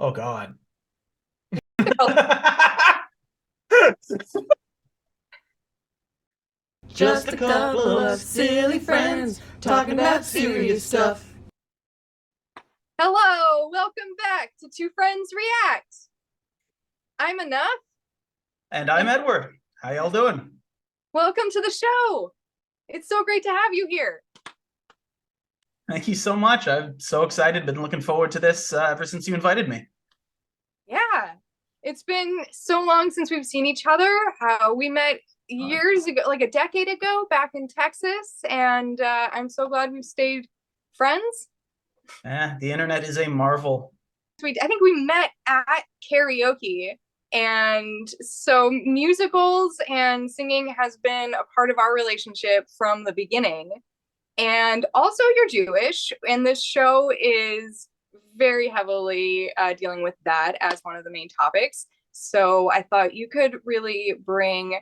Oh God. Just a couple of silly friends talking about serious stuff. Hello, welcome back to Two Friends React. I'm Enough. And I'm Edward. How y'all doing? Welcome to the show. It's so great to have you here. Thank you so much. I'm so excited. Been looking forward to this ever since you invited me. Yeah, it's been so long since we've seen each other. We met years ago, like a decade ago, back in Texas, and I'm so glad we've stayed friends. The internet is a marvel. I think we met at karaoke, and so musicals and singing has been a part of our relationship from the beginning. And also, you're Jewish, and this show is very heavily dealing with that as one of the main topics. So I thought you could really bring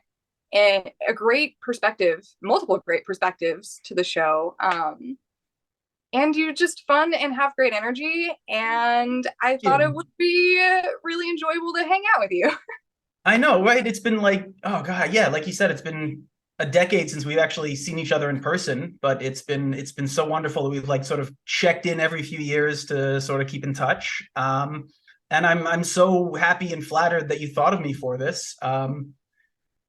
a great perspective, multiple great perspectives to the show. And you're just fun and have great energy. And I thought it would be really enjoyable to hang out with you. I know, right? It's been like, oh God, yeah, like you said, it's been a decade since we've actually seen each other in person, but it's been so wonderful that we've like sort of checked in every few years to sort of keep in touch. And I'm so happy and flattered that you thought of me for this.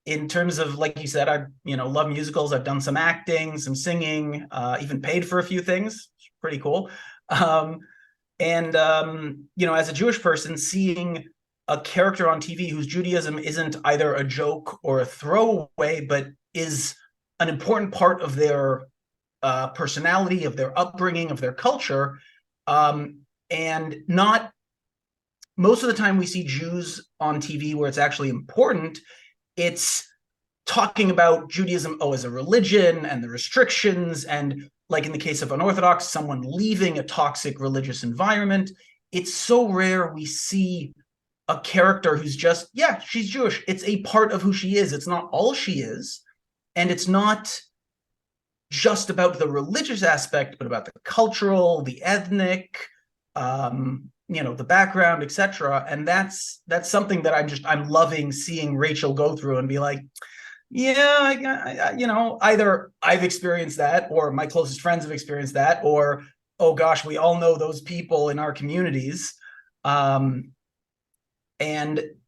In terms of, like you said, I love musicals. I've done some acting, some singing, even paid for a few things. Pretty cool. And as a Jewish person, seeing a character on TV whose Judaism isn't either a joke or a throwaway, but is an important part of their personality, of their upbringing, of their culture, and not most of the time we see Jews on TV where it's actually important. It's talking about Judaism, as a religion and the restrictions, and like in the case of unorthodox, someone leaving a toxic religious environment. It's so rare we see a character who's just, yeah, she's Jewish. It's a part of who she is. It's not all she is. And it's not just about the religious aspect, but about the cultural, the ethnic, the background, etc. And that's something that I'm loving seeing Rachel go through and be like, yeah, either I've experienced that, or my closest friends have experienced that, or oh gosh, we all know those people in our communities. And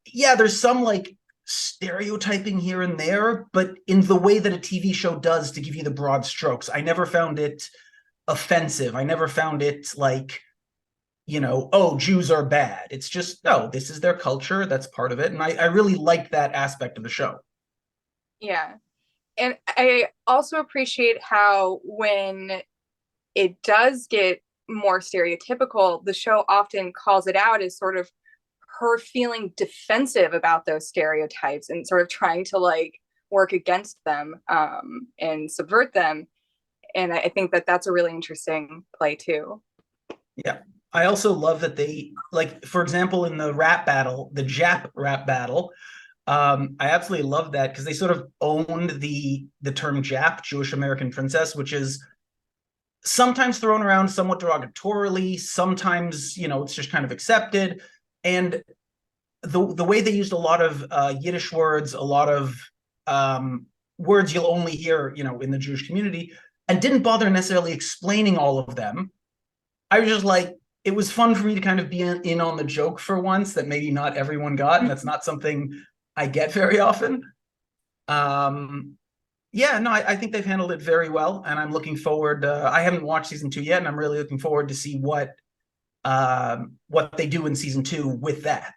yeah, there's some like stereotyping here and there, but in the way that a TV show does to give you the broad strokes. I never found it offensive. I never found it like, oh, Jews are bad. It's just, no, this is their culture. That's part of it. And I really like that aspect of the show. Yeah. And I also appreciate how when it does get more stereotypical, the show often calls it out as sort of her feeling defensive about those stereotypes and sort of trying to like work against them and subvert them. And I think that that's a really interesting play too. Yeah. I also love that they, like, for example, in the rap battle, the Jap rap battle, I absolutely love that because they sort of owned the term Jap, Jewish American Princess, which is sometimes thrown around somewhat derogatorily. Sometimes, it's just kind of accepted. And the way they used a lot of Yiddish words, a lot of words you'll only hear, in the Jewish community, and didn't bother necessarily explaining all of them. I was just like, it was fun for me to kind of be in on the joke for once that maybe not everyone got, and that's not something I get very often. Yeah, no, I think they've handled it very well, and I'm looking forward. I haven't watched season 2 yet, and I'm really looking forward to see what they do in season 2 with that.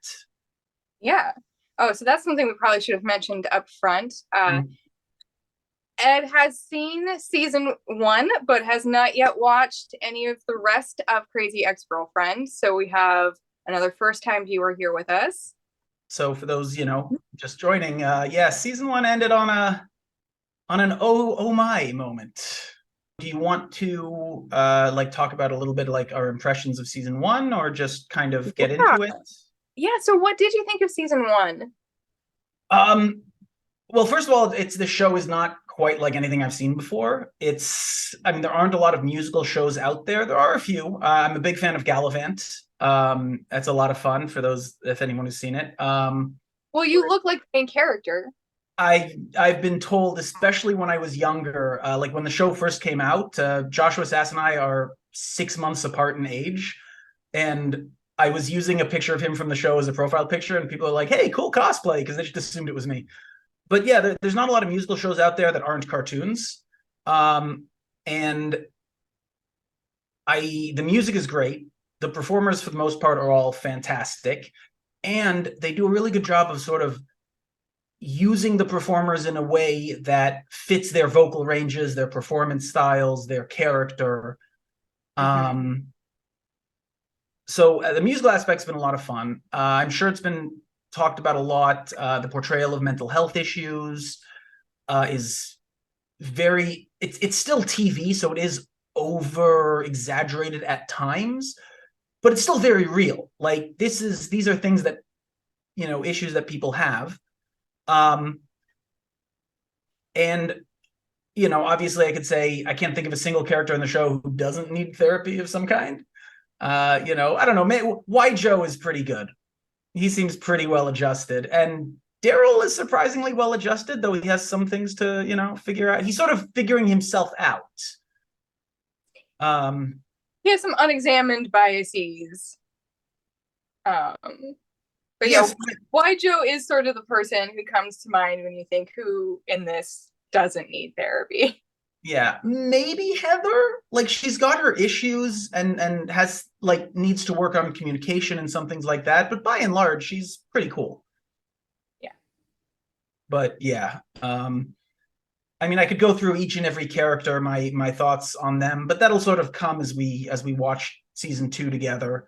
Yeah. Oh, so that's something we probably should have mentioned up front. Ed has seen season 1, but has not yet watched any of the rest of Crazy Ex-Girlfriend. So we have another first-time viewer here with us. So for those, just joining, yeah, season 1 ended on an oh my moment. Do you want to talk about a little bit like our impressions of season 1, or just kind of get into it? Yeah. So what did you think of season 1? Well, first of all, the show is not quite like anything I've seen before. There aren't a lot of musical shows out there. There are a few. I'm a big fan of Galavant. That's a lot of fun for those, if anyone has seen it. Well, you look like the main character. I've been told, especially when I was younger, like when the show first came out, Joshua Sass and I are 6 months apart in age, and I was using a picture of him from the show as a profile picture, and people are like, "Hey, cool cosplay," because they just assumed it was me. But yeah, there's not a lot of musical shows out there that aren't cartoons, and the music is great. The performers, for the most part, are all fantastic, and they do a really good job of sort of using the performers in a way that fits their vocal ranges, their performance styles, their character. So the musical aspect's been a lot of fun. I'm sure it's been talked about a lot. The portrayal of mental health issues is very, it's still TV, so it is over exaggerated at times, but it's still very real. Like these are things that, issues that people have. And obviously I could say I can't think of a single character in the show who doesn't need therapy of some kind. I don't know. Why Joe is pretty good. He seems pretty well adjusted, and Daryl is surprisingly well adjusted, though he has some things to figure out. He's sort of figuring himself out. He has some unexamined biases. But yes, why Joe is sort of the person who comes to mind when you think who in this doesn't need therapy. Yeah, maybe Heather. Like she's got her issues and has like needs to work on communication and some things like that. But by and large, she's pretty cool. Yeah. But yeah, I mean, I could go through each and every character, my thoughts on them, but that'll sort of come as we watch season 2 together.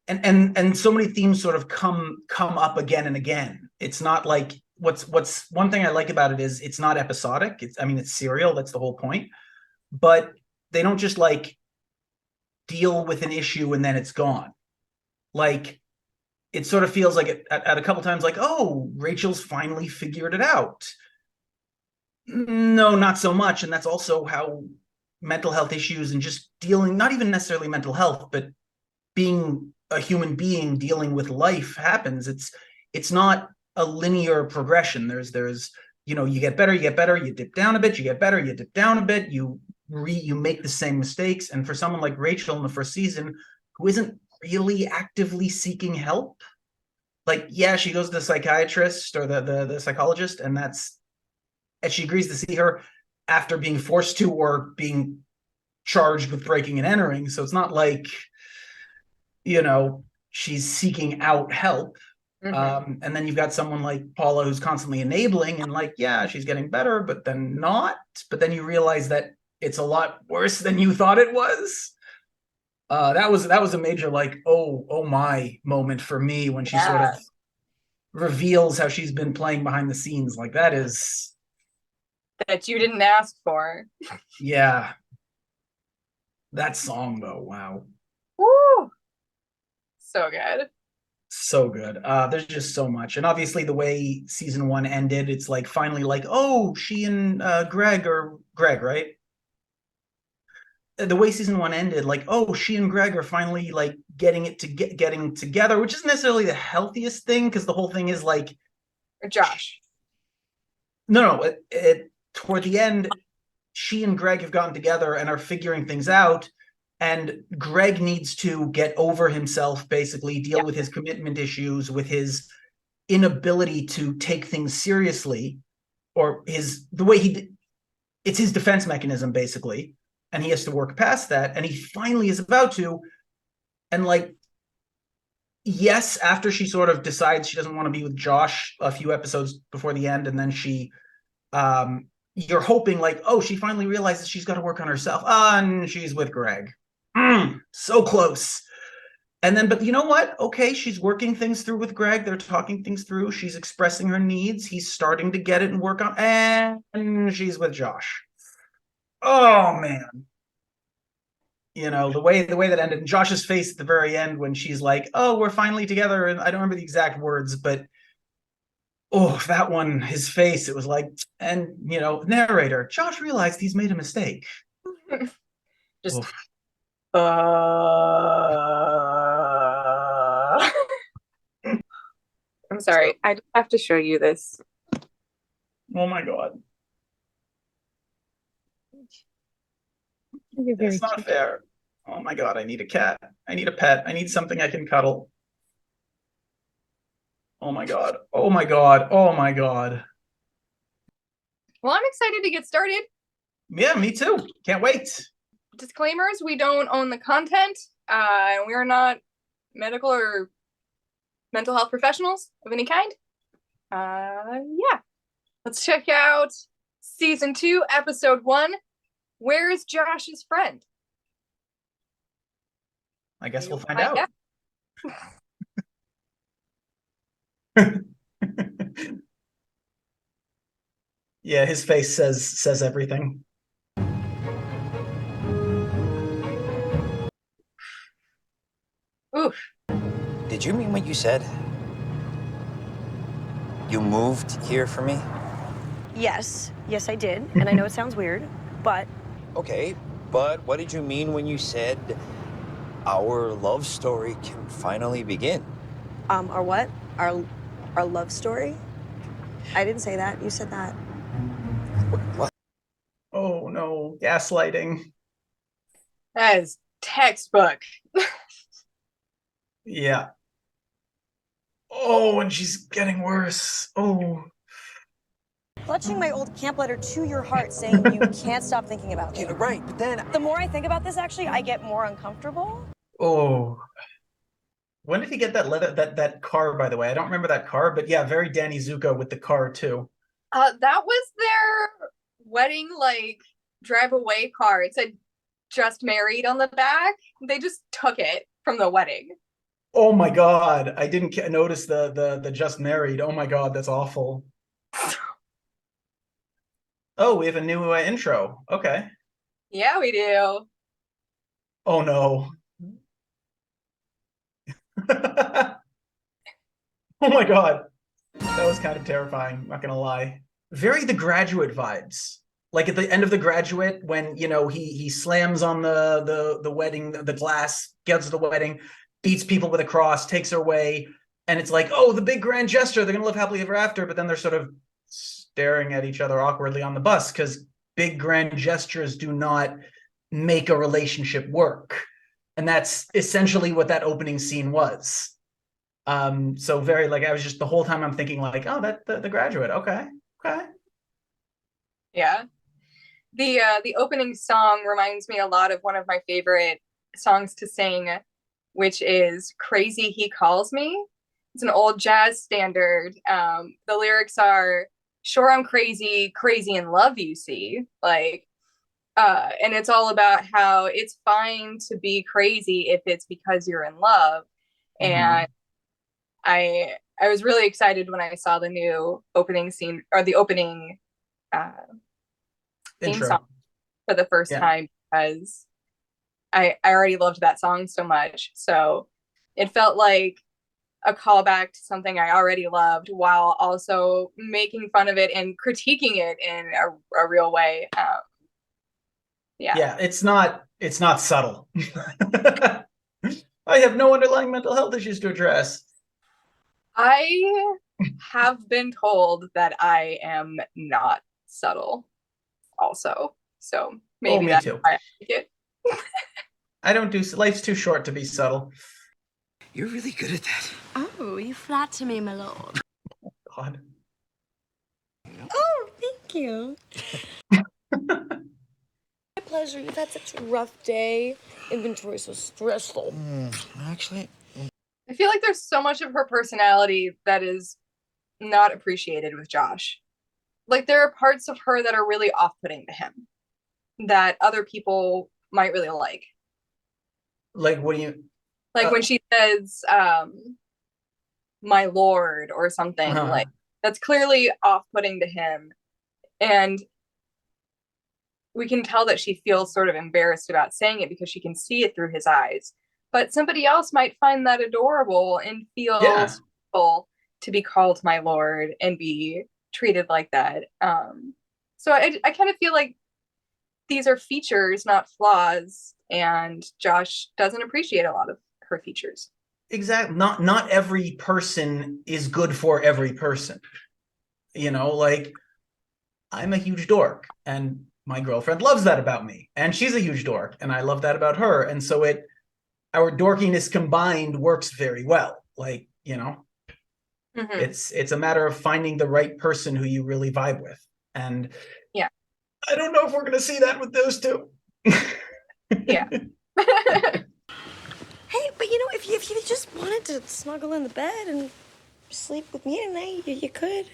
And so many themes sort of come up again and again. It's not like what's one thing I like about it is it's not episodic. It's serial. That's the whole point. But they don't just like deal with an issue and then it's gone. Like it sort of feels like at a couple times like, oh, Rachel's finally figured it out. No, not so much. And that's also how mental health issues and just dealing, not even necessarily mental health, but being a human being dealing with life happens. It's not a linear progression. There's you get better, you dip down a bit, you get better, you dip down a bit, you make the same mistakes. And for someone like Rachel in the first season, who isn't really actively seeking help, like, yeah, she goes to the psychiatrist or the psychologist, and she agrees to see her after being forced to or being charged with breaking and entering. So it's not like, she's seeking out help. And then you've got someone like Paula who's constantly enabling and like, yeah, she's getting better, but then not. But then you realize that it's a lot worse than you thought it was. That was a major like, oh my moment for me when she sort of reveals how she's been playing behind the scenes. Like that you didn't ask for. Yeah. That song though, wow. Woo! So good. So good. There's just so much. And obviously the way season 1 ended, it's like finally like, oh, she and Greg, right? The way season 1 ended, like, oh, she and Greg are finally like getting together, which isn't necessarily the healthiest thing, because the whole thing is like Or Josh. No, toward the end, she and Greg have gotten together and are figuring things out. And Greg needs to get over himself, basically deal with his commitment issues, with his inability to take things seriously, or it's his defense mechanism, basically. And he has to work past that. And he finally is about to. And like, yes, after she sort of decides she doesn't want to be with Josh a few episodes before the end, and then you're hoping like, oh, she finally realizes she's got to work on herself. And she's with Greg. So close. And then, but you know what? Okay, she's working things through with Greg. They're talking things through. She's expressing her needs. He's starting to get it and work on, and she's with Josh. Oh man. The way that ended, and Josh's face at the very end when she's like, oh, we're finally together. And I don't remember the exact words, but oh, that one, his face, it was like, and narrator, Josh realized he's made a mistake. Just sorry. I just have to show you this. Oh my God. You're very It's not cute. fair. Oh my God, I need a cat. I need a pet. I need something I can cuddle. Oh my God. Oh my God. Oh my God. Well, I'm excited to get started. Yeah, me too. Can't wait. Disclaimers, we don't own the content. And we are not medical or mental health professionals of any kind. Yeah. Let's check out season 2, episode 1. Where is Josh's friend? I guess we'll find Find out. Yeah, his face says everything. Oof. Did you mean what you said? You moved here for me? Yes, I did. And I know it sounds weird, but Okay, but what did you mean when you said our love story can finally begin? our what? Our love story? I didn't say that. You said that. What? Oh no, gaslighting. That is textbook. Yeah. Oh, and she's getting worse. Oh. Clutching my old camp letter to your heart saying you can't stop thinking about me. Okay, right, but then The more I think about this, actually, I get more uncomfortable. Oh. When did he get that letter, that car, by the way? I don't remember that car, but yeah, very Danny Zuko with the car too. That was their wedding, like, drive away car. It said just married on the back. They just took it from the wedding. Oh my God, I didn't notice the just married. Oh my God, that's awful. Oh, we have a new intro. Okay. Yeah, we do. Oh no. Oh my God. That was kind of terrifying, not gonna lie. Very The Graduate vibes. Like at the end of The Graduate, when he slams on the wedding, the glass, gets to the wedding, beats people with a cross, takes her away, and it's like, oh, the big grand gesture, they're gonna live happily ever after, but then they're sort of staring at each other awkwardly on the bus because big grand gestures do not make a relationship work. And that's essentially what that opening scene was. So very like I was just the whole time I'm thinking like, oh, that the Graduate. Okay. Okay. Yeah. The opening song reminds me a lot of one of my favorite songs to sing, which is Crazy He Calls Me. It's an old jazz standard. The lyrics are, sure I'm crazy, crazy in love, you see. Like, and it's all about how it's fine to be crazy if it's because you're in love. And I was really excited when I saw the new opening scene or the opening uh, theme Intro. song for the first Yeah. time because I already loved that song so much. So it felt like a callback to something I already loved while also making fun of it and critiquing it in a real way. Yeah. Yeah, it's not subtle. I have no underlying mental health issues to address. I have been told that I am not subtle also. So maybe me that's too. why I like it. I don't do life's too short to be subtle. you're really good at that. Oh, you flatter me, my lord. God. Oh, thank you. My pleasure. You've had such a rough day. Inventory so stressful. Actually, I feel like there's so much of her personality that is not appreciated with Josh. Like there are parts of her that are really off-putting to him that other people might really like. Like what do you Like when she says my lord or something, like that's clearly off-putting to him. And we can tell that she feels sort of embarrassed about saying it because she can see it through his eyes. But somebody else might find that adorable and feel special to be called my lord and be treated like that. So I kind of feel like these are features, not flaws, and Josh doesn't appreciate a lot of her features. exactly, not every person is good for every person. You know, like I'm a huge dork and my girlfriend loves that about me, and she's a huge dork and I love that about her, and so our dorkiness combined works very well. Like, you know, Mhm. it's a matter of finding the right person who you really vibe with. And Yeah. I don't know if we're going to see that with those two. Yeah. Hey, but you know, if you just wanted to snuggle in the bed and sleep with me tonight, you could.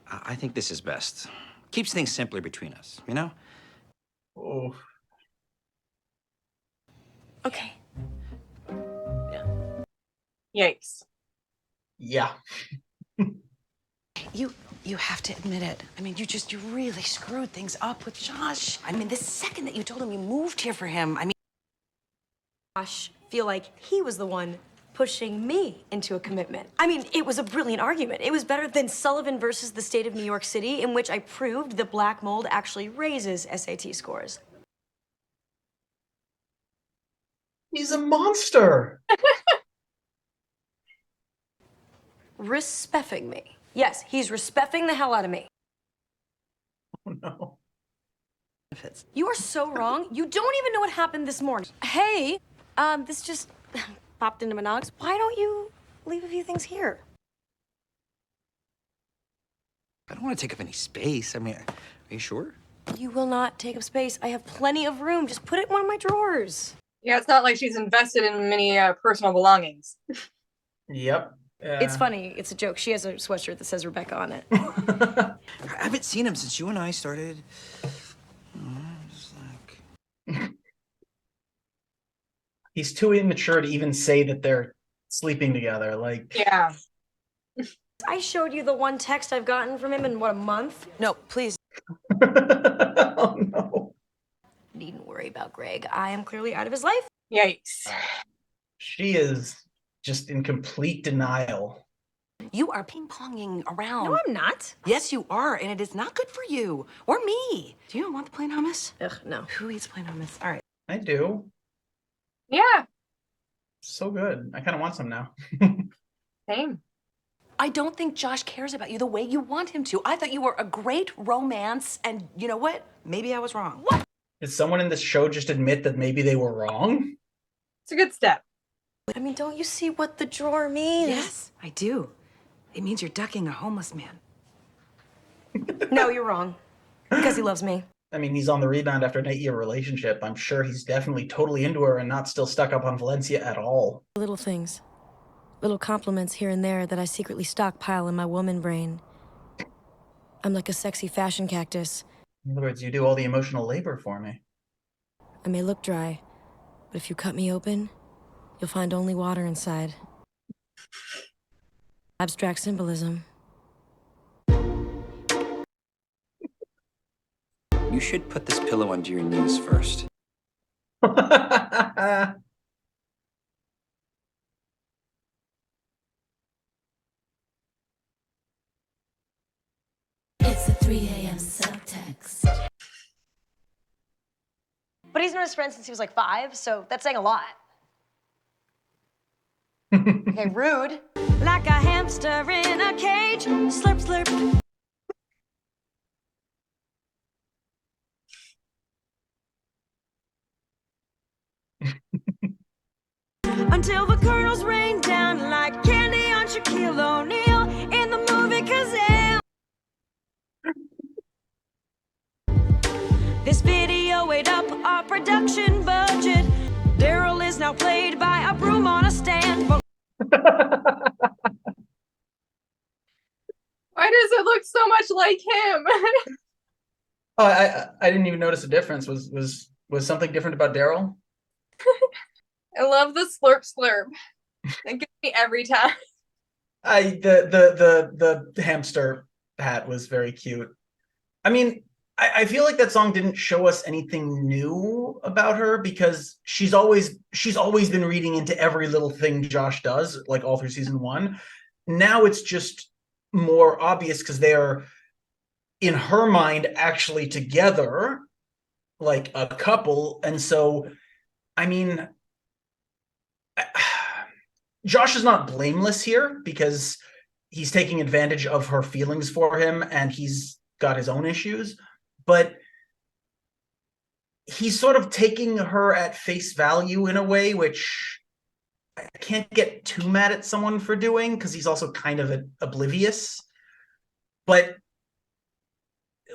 I think this is best. Keeps things simpler between us, you know? Oh, Okay. Yikes. yeah. You have to admit it. I mean, you really screwed things up with Josh. I mean, the second that you told him you moved here for him, I mean, Josh feel like he was the one pushing me into a commitment. I mean, it was a brilliant argument. It was better than Sullivan versus the state of New York City, in which I proved that black mold actually raises SAT scores. He's a monster. Respeffing me. Yes, he's respeffing the hell out of me. Oh no. You are so wrong. You don't even know what happened this morning. Hey, this just popped into my nogs. Why don't you leave a few things here? I don't want to take up any space. I mean, are you sure? You will not take up space. I have plenty of room. Just put it in one of my drawers. Yeah, it's not like she's invested in many personal belongings. Yep. It's funny. It's a joke. She has a sweatshirt that says Rebecca on it. I haven't seen him since you and I started. It's like... He's too immature to even say that they're sleeping together. Like, Yeah. I showed you the one text I've gotten from him in, what, a month? no, please. oh no. Needn't worry about Greg. I am clearly out of his life. Yikes. She is just in complete denial. You are ping-ponging around. No, I'm not. Yes, you are, and it is not good for you. Or me. Do you not want the plain hummus? Ugh, no. Who eats plain hummus? All right. I do. Yeah. So good. I kind of want some now. Same. I don't think Josh cares about you the way you want him to. I thought you were a great romance, and you know what? Maybe I was wrong. What? Did someone in this show just admit that maybe they were wrong? It's a good step. I mean, don't you see what the drawer means? Yes, I do. It means you're ducking a homeless man. No, you're wrong. Because he loves me. I mean, he's on the rebound after an 8-year relationship. I'm sure he's definitely totally into her and not still stuck up on Valencia at all. Little things. Little compliments here and there that I secretly stockpile in my woman brain. I'm like a sexy fashion cactus. In other words, you do all the emotional labor for me. I may look dry, but if you cut me open, you'll find only water inside. Abstract symbolism. You should put this pillow under your knees first. It's a 3 a.m. subtext. But he's known his friend since he was like 5, so that's saying a lot. Okay, rude. Like a hamster in a cage. Slurp, slurp. Until the kernels rain down like candy on Shaquille O'Neal in the movie Kazam. This video ate up our production budget. Daryl is now played by a broom on a stand. Why does it look so much like him? Oh, I didn't even notice a difference. Was something different about Daryl? I love the slurp slurp. It gets me every time. The hamster hat was very cute. I mean, I feel like that song didn't show us anything new about her because she's always been reading into every little thing Josh does, like all through season 1. Now it's just more obvious because they are, in her mind, actually together, like a couple. And so, I mean, Josh is not blameless here because he's taking advantage of her feelings for him and he's got his own issues, but he's sort of taking her at face value in a way which I can't get too mad at someone for doing because he's also kind of oblivious. But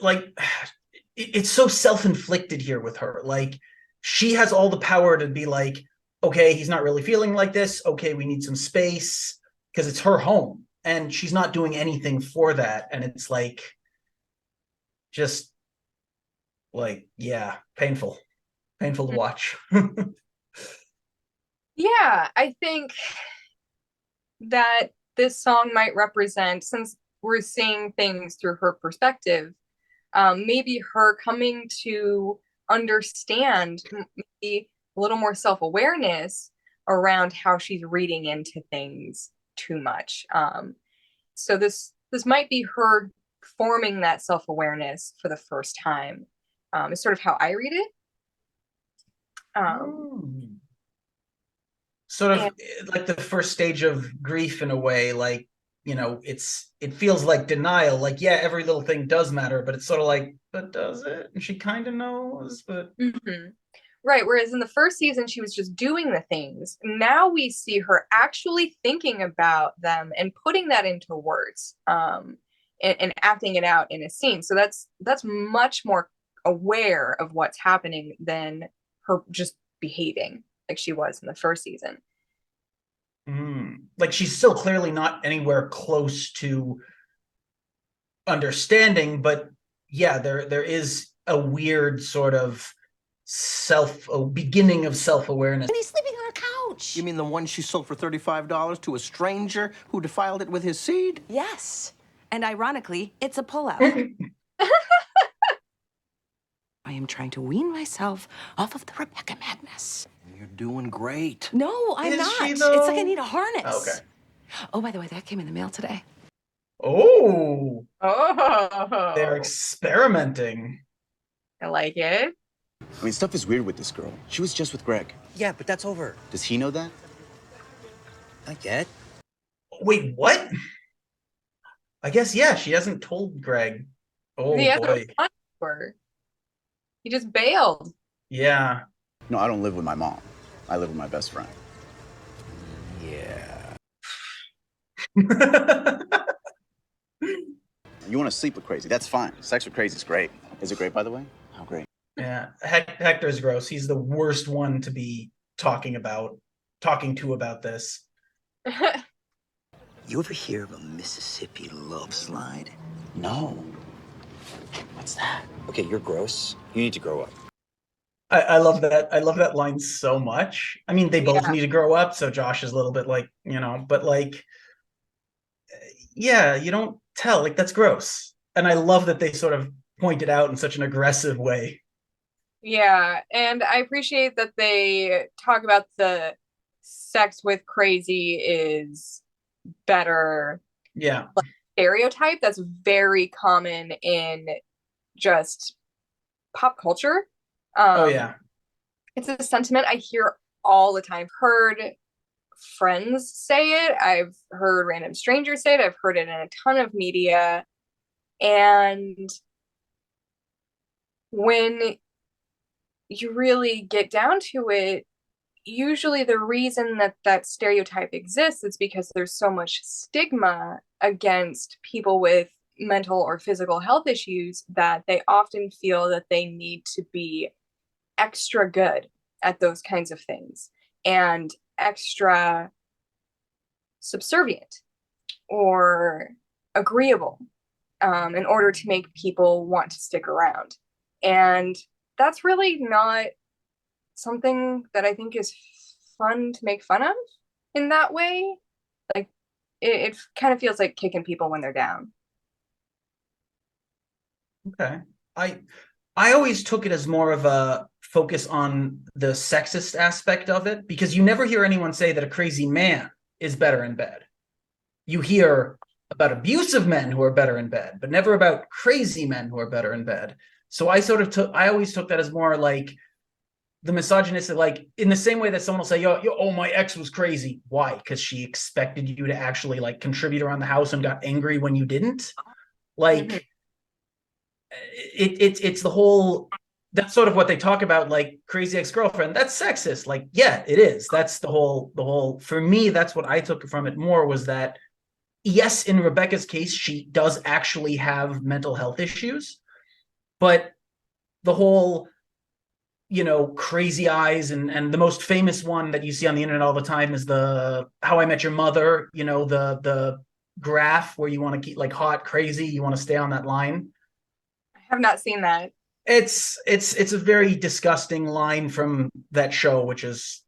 like, it's so self-inflicted here with her. Like, she has all the power to be like, okay, he's not really feeling like this. Okay, we need some space because it's her home. And she's not doing anything for that. And it's like, just like, yeah, painful to watch. Yeah, I think that this song might represent, since we're seeing things through her perspective, maybe her coming to understand, maybe a little more self-awareness around how she's reading into things too much. So this might be her forming that self-awareness for the first time. Is sort of how I read it. Sort of like the first stage of grief in a way, like, you know, it feels like denial, like, yeah, every little thing does matter, but it's sort of like, but does it? And she kind of knows, but Right, whereas in the first season she was just doing the things. Now we see her actually thinking about them and putting that into words, and acting it out in a scene. So that's much more aware of what's happening than her just behaving like she was in the first season. like she's still clearly not anywhere close to understanding, but yeah, there is a weird sort of beginning of self-awareness. And he's sleeping on her couch. You mean the one she sold for $35 to a stranger who defiled it with his seed? Yes. And ironically, it's a pullout. I am trying to wean myself off of the Rebecca madness. You're doing great. No, I'm Is not. she, It's though? like I need a harness. Okay. Oh, by the way, that came in the mail today. Oh, Oh, they're experimenting. I like it. I mean, stuff is weird with this girl. She was just with Greg. Yeah, but that's over. Does he know that? Not yet. Wait, what? I guess, yeah, she hasn't told Greg. Oh He has boy. a for. He just bailed. Yeah. No, I don't live with my mom. I live with my best friend. Yeah. You want to sleep with Crazy? That's fine. Sex with Crazy is great. Is it great, by the way? How great? Yeah, Hector's gross. He's the worst one to be talking to about this. You ever hear of a Mississippi love slide? No. What's that? Okay, you're gross. You need to grow up. I love that. I love that line so much. I mean, they both Yeah. need to grow up, so Josh is a little bit like, you know, but like, yeah, you don't tell. Like, that's gross. And I love that they sort of point it out in such an aggressive way. Yeah, and I appreciate that they talk about the sex with Crazy is better Yeah. stereotype that's very common in just pop culture. Oh, yeah. It's a sentiment I hear all the time. Heard friends say it. I've heard random strangers say it. I've heard it in a ton of media. And when you really get down to it, usually the reason that that stereotype exists is because there's so much stigma against people with mental or physical health issues that they often feel that they need to be extra good at those kinds of things and extra subservient or agreeable in order to make people want to stick around. And that's really not something that I think is fun to make fun of in that way. Like, it kind of feels like kicking people when they're down. Okay. I always took it as more of a focus on the sexist aspect of it, because you never hear anyone say that a crazy man is better in bed. You hear about abusive men who are better in bed, but never about crazy men who are better in bed. So I always took that as more like, the misogynistic, like in the same way that someone will say, oh, my ex was crazy. Why? Because she expected you to actually like contribute around the house and got angry when you didn't. Like it's the whole, that's sort of what they talk about, like crazy ex-girlfriend. That's sexist. Like, yeah, it is. That's the whole, for me, that's what I took from it more, was that yes, in Rebecca's case, she does actually have mental health issues, but the whole, crazy eyes, and the most famous one that you see on the internet all the time is the How I Met Your Mother, the graph where you want to keep like hot, crazy, you want to stay on that line. I have not seen that. It's a very disgusting line from that show, which is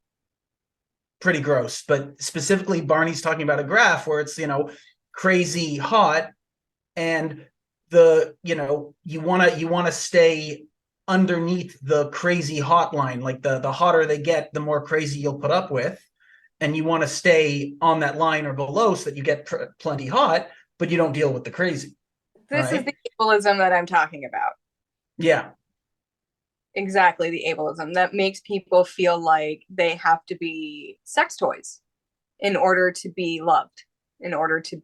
pretty gross. But specifically, Barney's talking about a graph where it's, crazy hot, and you want to stay underneath the crazy hot line. Like the hotter they get, the more crazy you'll put up with, and you want to stay on that line or below so that you get plenty hot, but you don't deal with the crazy. This right? is the ableism that I'm talking about. Yeah. Exactly, the ableism that makes people feel like they have to be sex toys in order to be loved, in order to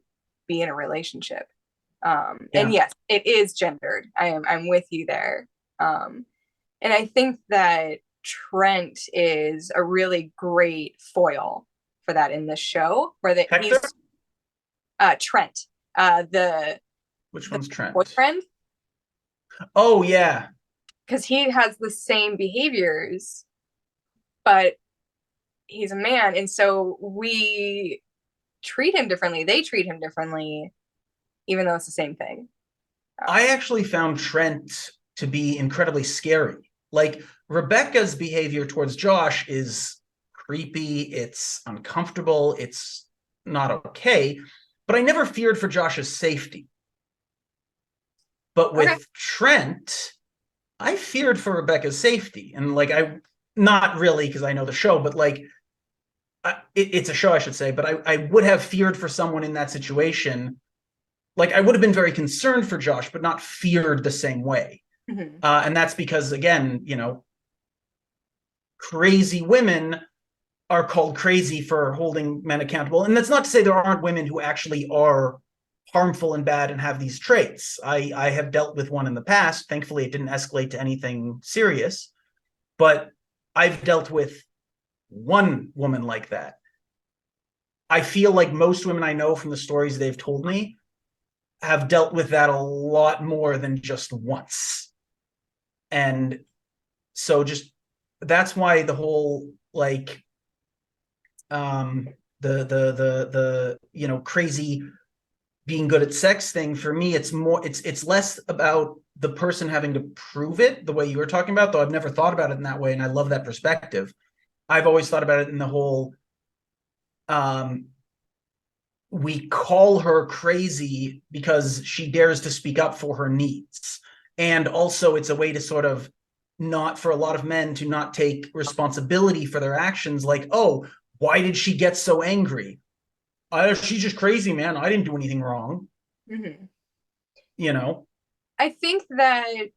be in a relationship. And yes, it is gendered. I'm with you there. And I think that Trent is a really great foil for that in the show, where he's Trent, which one's Trent? Boyfriend. Oh yeah, because he has the same behaviors, but he's a man, and so we treat him differently. They treat him differently, even though it's the same thing. I actually found Trent to be incredibly scary. Like, Rebecca's behavior towards Josh is creepy, it's uncomfortable, it's not okay, but I never feared for Josh's safety. But with Trent, I feared for Rebecca's safety. And like, I, not really because I know the show, but like, it's a show, I should say, but I would have feared for someone in that situation. Like, I would have been very concerned for Josh, but not feared the same way. And that's because, again, crazy women are called crazy for holding men accountable. And that's not to say there aren't women who actually are harmful and bad and have these traits. I have dealt with one in the past. Thankfully, it didn't escalate to anything serious, but I've dealt with one woman like that. I feel like most women I know from the stories they've told me have dealt with that a lot more than just once. And so just, that's why the whole, like, the crazy being good at sex thing, for me, it's more, it's less about the person having to prove it the way you were talking about, though I've never thought about it in that way, and I love that perspective. I've always thought about it in the whole, we call her crazy because she dares to speak up for her needs. And also it's a way to sort of, not, for a lot of men to not take responsibility for their actions. Like, oh, why did she get so angry? She's just crazy, man. I didn't do anything wrong. I think that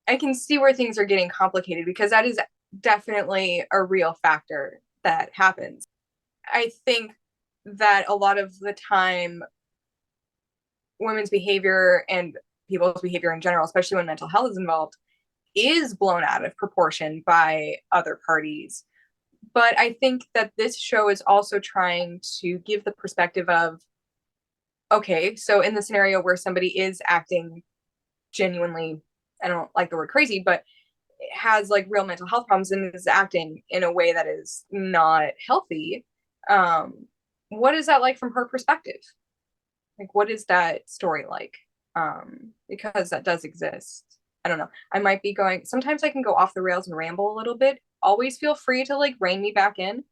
I can see where things are getting complicated, because that is definitely a real factor that happens. I think that a lot of the time, women's behavior and people's behavior in general, especially when mental health is involved, is blown out of proportion by other parties. But I think that this show is also trying to give the perspective of, okay, so in the scenario where somebody is acting genuinely, I don't like the word crazy, but has like real mental health problems and is acting in a way that is not healthy, what is that like from her perspective? Like, what is that story like? Because that does exist. I don't know. I might be going, sometimes I can go off the rails and ramble a little bit. Always feel free to like rein me back in.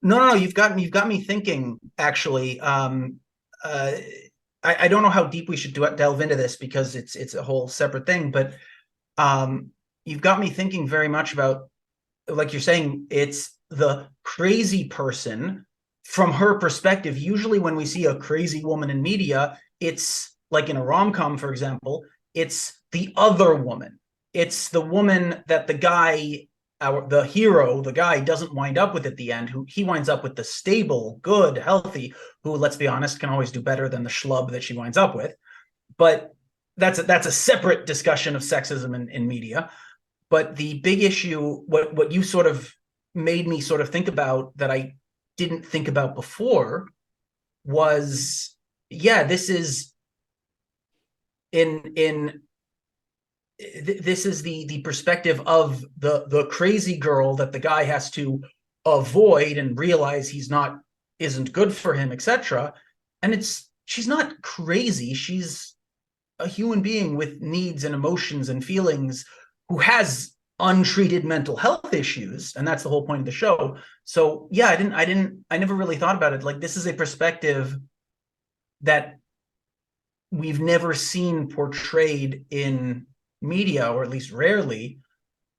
No, you've got me thinking, actually. I don't know how deep we should delve into this, because it's a whole separate thing, but you've got me thinking very much about, like you're saying, it's the crazy person from her perspective. Usually when we see a crazy woman in media, it's like in a rom-com, for example, it's the other woman. it's the woman that the guy, the hero, the guy doesn't wind up with at the end, who he winds up with the stable, good, healthy, who, let's be honest, can always do better than the schlub that she winds up with. But that's a separate discussion of sexism in media. But the big issue, what you sort of made me sort of think about that I didn't think about before was, yeah, this is this is the perspective of the crazy girl that the guy has to avoid and realize isn't good for him, etc. And she's not crazy. She's a human being with needs and emotions and feelings who has untreated mental health issues, and that's the whole point of the show. So yeah, I never really thought about it. Like, this is a perspective that we've never seen portrayed in media, or at least rarely.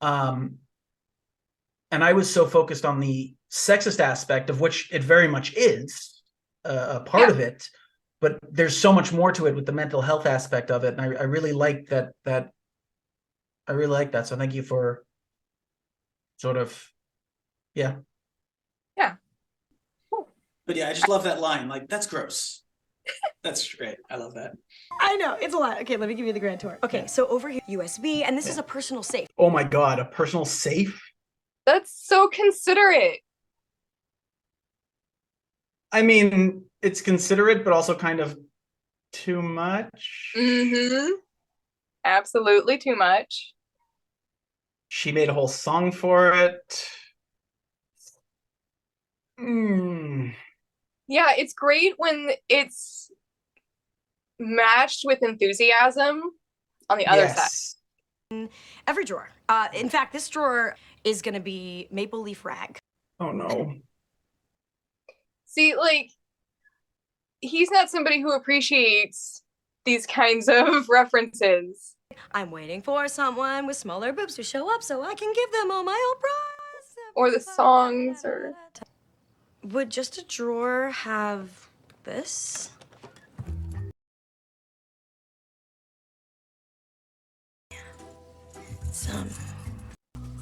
And I was so focused on the sexist aspect, of which it very much is a part of it, but there's so much more to it with the mental health aspect of it, and I really like that. I really like that. So thank you for sort of, yeah. But yeah, I just love that line. Like, that's gross. That's great. I love that. I know, it's a lot. Okay, let me give you the grand tour. Okay, so over here, USB, and this is a personal safe. Oh my God, a personal safe? That's so considerate. I mean, it's considerate, but also kind of too much. Mm-hmm. Absolutely too much. She made a whole song for it. Mm. Yeah, it's great when it's matched with enthusiasm on the other side. Every drawer. In fact, this drawer is gonna be maple leaf rag. Oh no. See, like, he's not somebody who appreciates these kinds of references. I'm waiting for someone with smaller boobs to show up so I can give them all my old bras. Or the songs, or... Would just a drawer have this?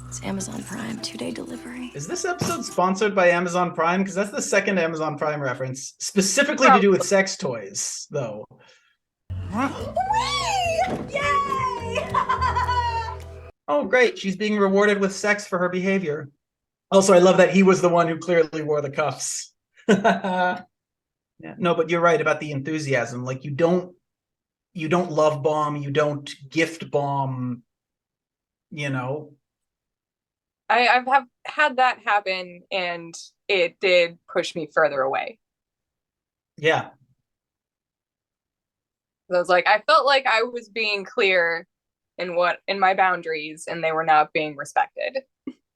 It's Amazon Prime 2-day delivery. Is this episode sponsored by Amazon Prime? Because that's the second Amazon Prime reference, specifically to do with sex toys, though. Yay! Oh, great. She's being rewarded with sex for her behavior. Also, I love that he was the one who clearly wore the cuffs. Yeah. No, but you're right about the enthusiasm. Like, you don't love bomb, you don't gift bomb, you know. I've had that happen, and it did push me further away. Yeah. I was like, I felt like I was being clear in my boundaries, and they were not being respected.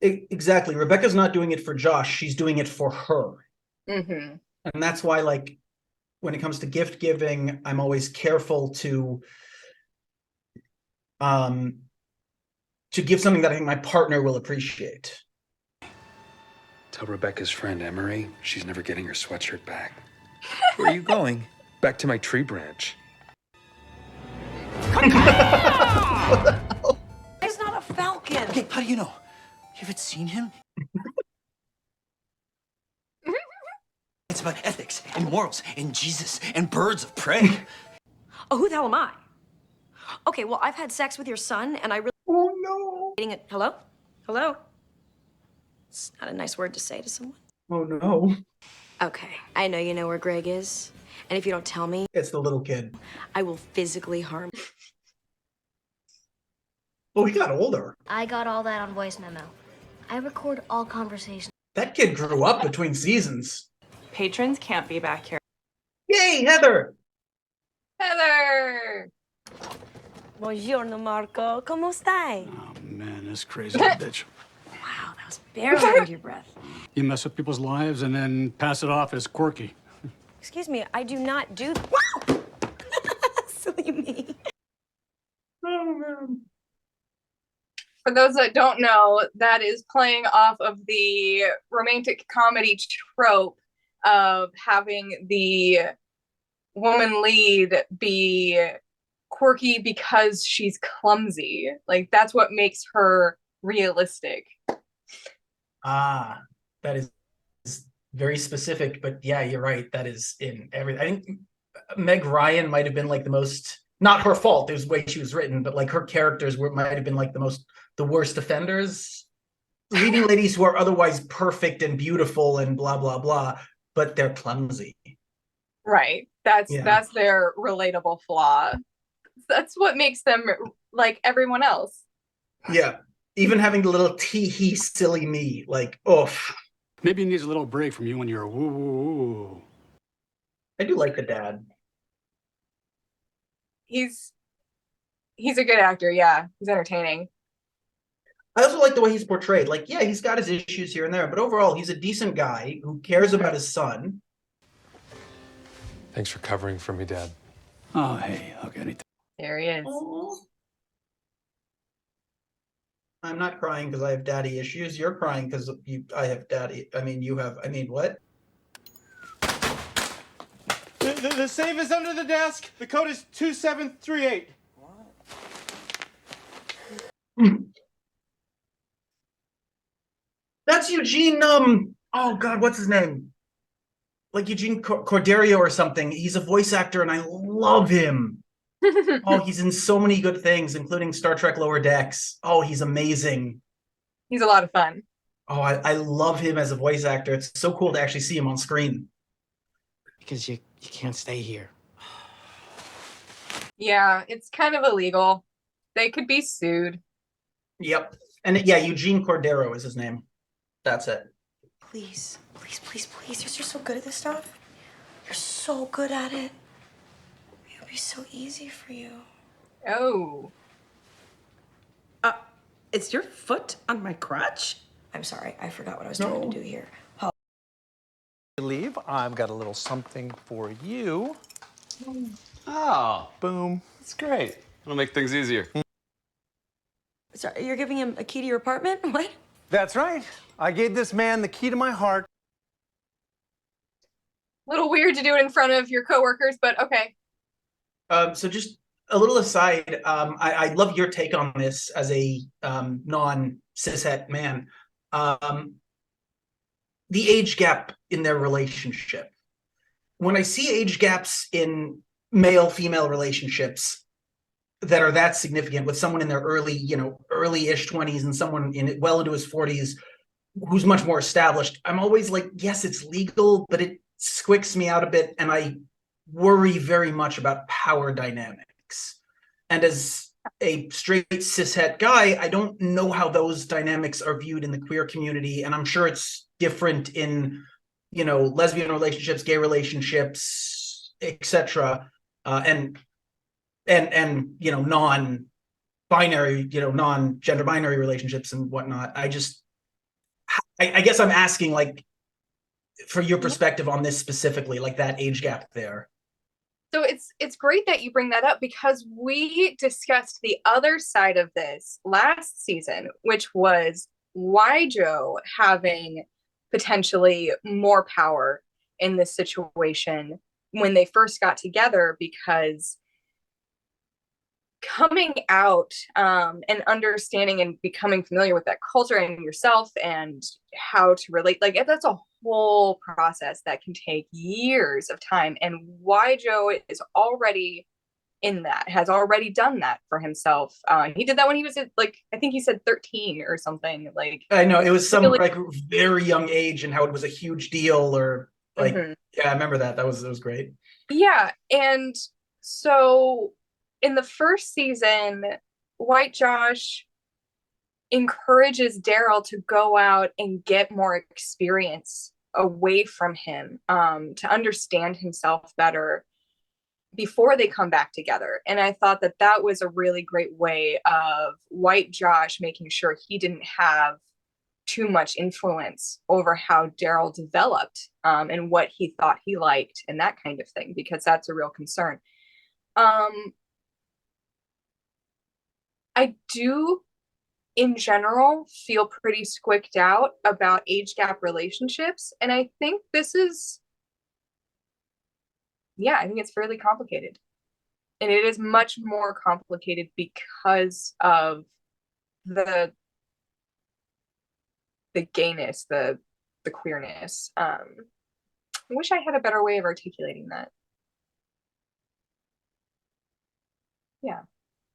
Exactly. Rebecca's not doing it for Josh. She's doing it for her. Mm-hmm. And that's why, like, when it comes to gift giving, I'm always careful to give something that I think my partner will appreciate. Tell Rebecca's friend Emery she's never getting her sweatshirt back. Where are you going? Back to my tree branch. He's not a falcon. Hey, how do you know? You haven't seen him? It's about ethics and morals and Jesus and birds of prey. Oh, who the hell am I? Okay, well, I've had sex with your son, and I really... Oh, no. Hello? Hello? It's not a nice word to say to someone. Oh, no. Okay, I know you know where Greg is, and if you don't tell me... It's the little kid. I will physically harm... Oh, he got older. I got all that on voice memo. I record all conversations. That kid grew up between seasons. Patrons can't be back here. Yay, Heather! Heather! Buongiorno, Marco. ¿Cómo stai? Oh, man, this crazy bitch. Wow, that was barely under your breath. You mess up people's lives and then pass it off as quirky. Excuse me, I do not do... Wow! Silly me. Oh, man. For those that don't know, that is playing off of the romantic comedy trope of having the woman lead be quirky because she's clumsy. Like that's what makes her realistic. Ah, that is very specific, but yeah, you're right. That is in every. I think Meg Ryan might have been like the most. Not her fault. It was the way she was written, but like her characters might have been like the worst offenders. Leading ladies who are otherwise perfect and beautiful and blah blah blah, but they're clumsy. Right. That's their relatable flaw. That's what makes them like everyone else. Yeah. Even having the little tee-hee silly me, like, oof. Maybe he needs a little break from you and your woo woo woo. I do like the dad. He's a good actor, yeah. He's entertaining. I also like the way he's portrayed. Like, yeah, he's got his issues here and there, but overall, he's a decent guy who cares about his son. Thanks for covering for me, Dad. Oh, hey, look, anything. There he is. Aww. I'm not crying because I have daddy issues. You're crying because I have daddy. I mean, you have. I mean, what? The safe is under the desk. The code is 2738. That's Eugene. Oh God, what's his name? Like Eugene Corderio or something. He's a voice actor, and I love him. Oh, he's in so many good things, including Star Trek Lower Decks. Oh, he's amazing. He's a lot of fun. Oh, I love him as a voice actor. It's so cool to actually see him on screen. Because you can't stay here. Yeah, it's kind of illegal. They could be sued. Yep. And yeah, Eugene Cordero is his name. That's it. Please, please, please, please. You're so good at this stuff. You're so good at it. It would be so easy for you. Oh. Is your foot on my crotch? I'm sorry. I forgot what I was trying to do here. Oh. Leave. I've got a little something for you. Oh, Boom. that's great. It'll make things easier. Sorry, you're giving him a key to your apartment? What? That's right. I gave this man the key to my heart. Little weird to do it in front of your coworkers, but okay. So just a little aside, I love your take on this as a non-cishet man. The age gap in their relationship. When I see age gaps in male-female relationships that are that significant with someone in their early-ish 20s and someone well into his 40s who's much more established, I'm always like, yes, it's legal, but it squicks me out a bit, and I worry very much about power dynamics. And as a straight cishet guy, I don't know how those dynamics are viewed in the queer community, and I'm sure it's different in, lesbian relationships, gay relationships, etc., and non-binary, non-gender binary relationships and whatnot. I guess I'm asking, like, for your perspective on this specifically, like that age gap there. So it's great that you bring that up because we discussed the other side of this last season, which was Waijo having potentially more power in this situation when they first got together, because coming out and understanding and becoming familiar with that culture and yourself and how to relate, like that's a whole process that can take years of time. And Waijo is already in that, has already done that for himself. He did that when he was like, I think he said 13 or something. Like, I know it was some like very young age, and how it was a huge deal, or like, yeah, I remember that. It was great. Yeah, and so in the first season, White Josh encourages Daryl to go out and get more experience away from him, to understand himself better before they come back together. And I thought that was a really great way of White Josh making sure he didn't have too much influence over how Daryl developed, and what he thought he liked and that kind of thing, because that's a real concern. I do, in general, feel pretty squicked out about age gap relationships. And I think I think it's fairly complicated. And it is much more complicated because of the gayness, the queerness. I wish I had a better way of articulating that. Yeah.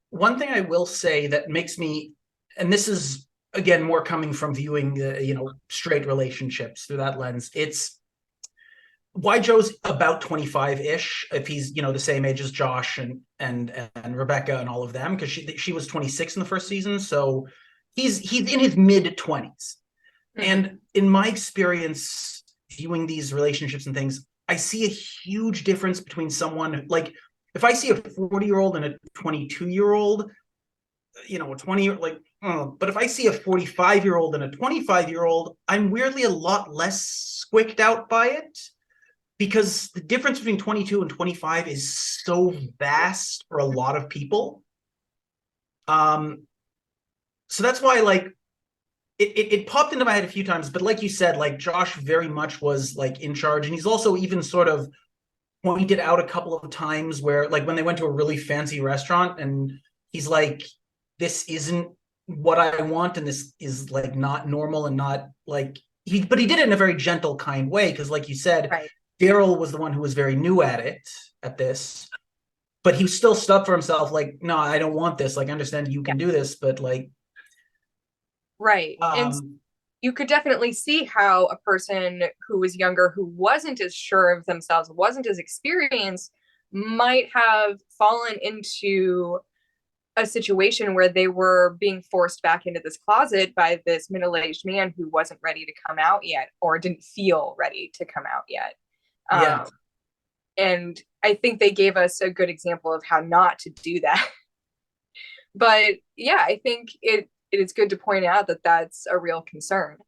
One thing I will say that makes me, and this is again more coming from viewing straight relationships through that lens, it's why Joe's about 25-ish, if he's the same age as Josh and Rebecca and all of them, because she was 26 in the first season, so he's in his mid 20s. And in my experience viewing these relationships and things, I see a huge difference between someone like, if I see a 40-year-old and a 22-year-old, a 20 but if I see a 45-year-old and a 25-year-old, I'm weirdly a lot less squicked out by it, because the difference between 22 and 25 is so vast for a lot of people. So that's why, like, it popped into my head a few times, but like you said, like, Josh very much was like in charge, and he's also even sort of pointed out a couple of times where, like, when they went to a really fancy restaurant and he's like, this isn't what I want, and this is like not normal, and not like but he did it in a very gentle, kind way, because like you said, right. Daryl was the one who was very new at this, but he still stuck for himself, like, no, I don't want this, like, I understand you can do this, but like, right. And you could definitely see how a person who was younger, who wasn't as sure of themselves, wasn't as experienced, might have fallen into a situation where they were being forced back into this closet by this middle-aged man who wasn't ready to come out yet, or didn't feel ready to come out yet. Yeah. And I think they gave us a good example of how not to do that. But yeah, I think it is good to point out that that's a real concern.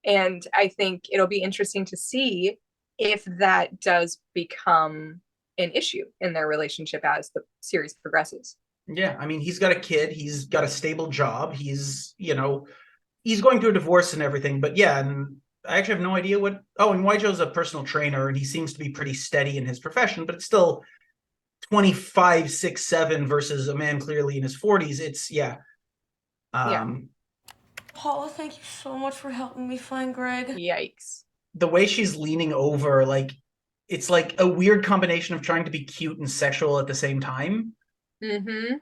And I think it'll be interesting to see if that does become an issue in their relationship as the series progresses. Yeah, I mean, he's got a kid, he's got a stable job, he's going through a divorce and everything, but yeah, and I actually have no idea what. Oh, and Joe's a personal trainer, and he seems to be pretty steady in his profession, but it's still 25, 6, 7 versus a man clearly in his 40s. It's yeah. Paula, thank you so much for helping me find Greg. Yikes. The way she's leaning over, like, it's like a weird combination of trying to be cute and sexual at the same time. Mm-hmm.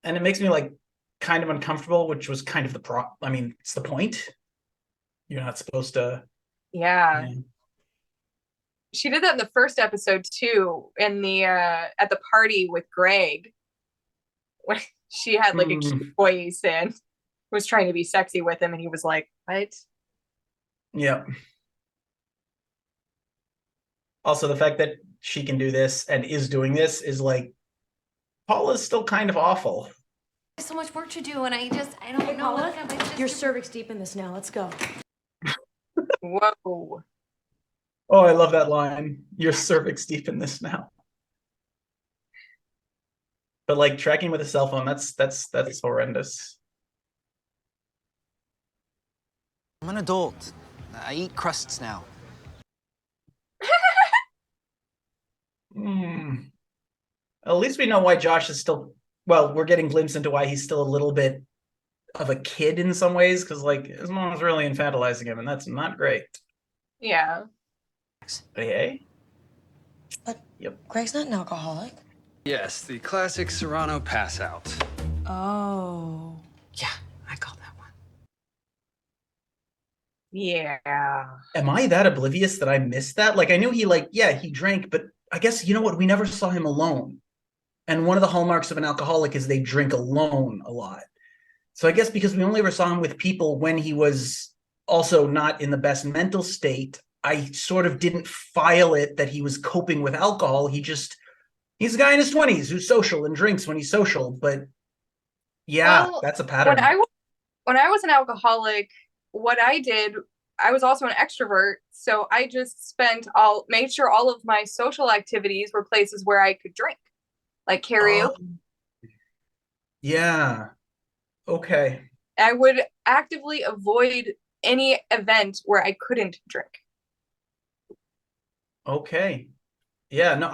And it makes me like kind of uncomfortable, which was kind of it's the point. You're not supposed to. Yeah. She did that in the first episode too, in the at the party with Greg, when she had like a cute voice and was trying to be sexy with him, and he was like, "What?" Yeah. Also, the fact that she can do this and is doing this is like, Paula's still kind of awful. There's so much work to do, and I don't know. Paula, you're cervix deep in this now. Let's go. Whoa. Oh, I love that line. You're cervix deep in this now. But like, tracking with a cell phone, that's horrendous. I'm an adult. I eat crusts now. At least we know why Josh is still, well, we're getting glimpses into why he's still a little bit of a kid in some ways, because like his mom was really infantilizing him, and that's not great. Yeah. Hey. But yep. Greg's not an alcoholic. Yes, the classic Serrano pass out. Oh. Yeah, I call that one. Yeah. Am I that oblivious that I missed that? Like, I knew he drank, but I guess, you know what? We never saw him alone. And one of the hallmarks of an alcoholic is they drink alone a lot. So I guess because we only ever saw him with people when he was also not in the best mental state, I sort of didn't file it that he was coping with alcohol. He's a guy in his 20s who's social and drinks when he's social. But yeah, well, that's a pattern. When I was an alcoholic, what I did, I was also an extrovert. So I just made sure all of my social activities were places where I could drink, like karaoke. Yeah. Okay. I would actively avoid any event where I couldn't drink. Okay. Yeah, no,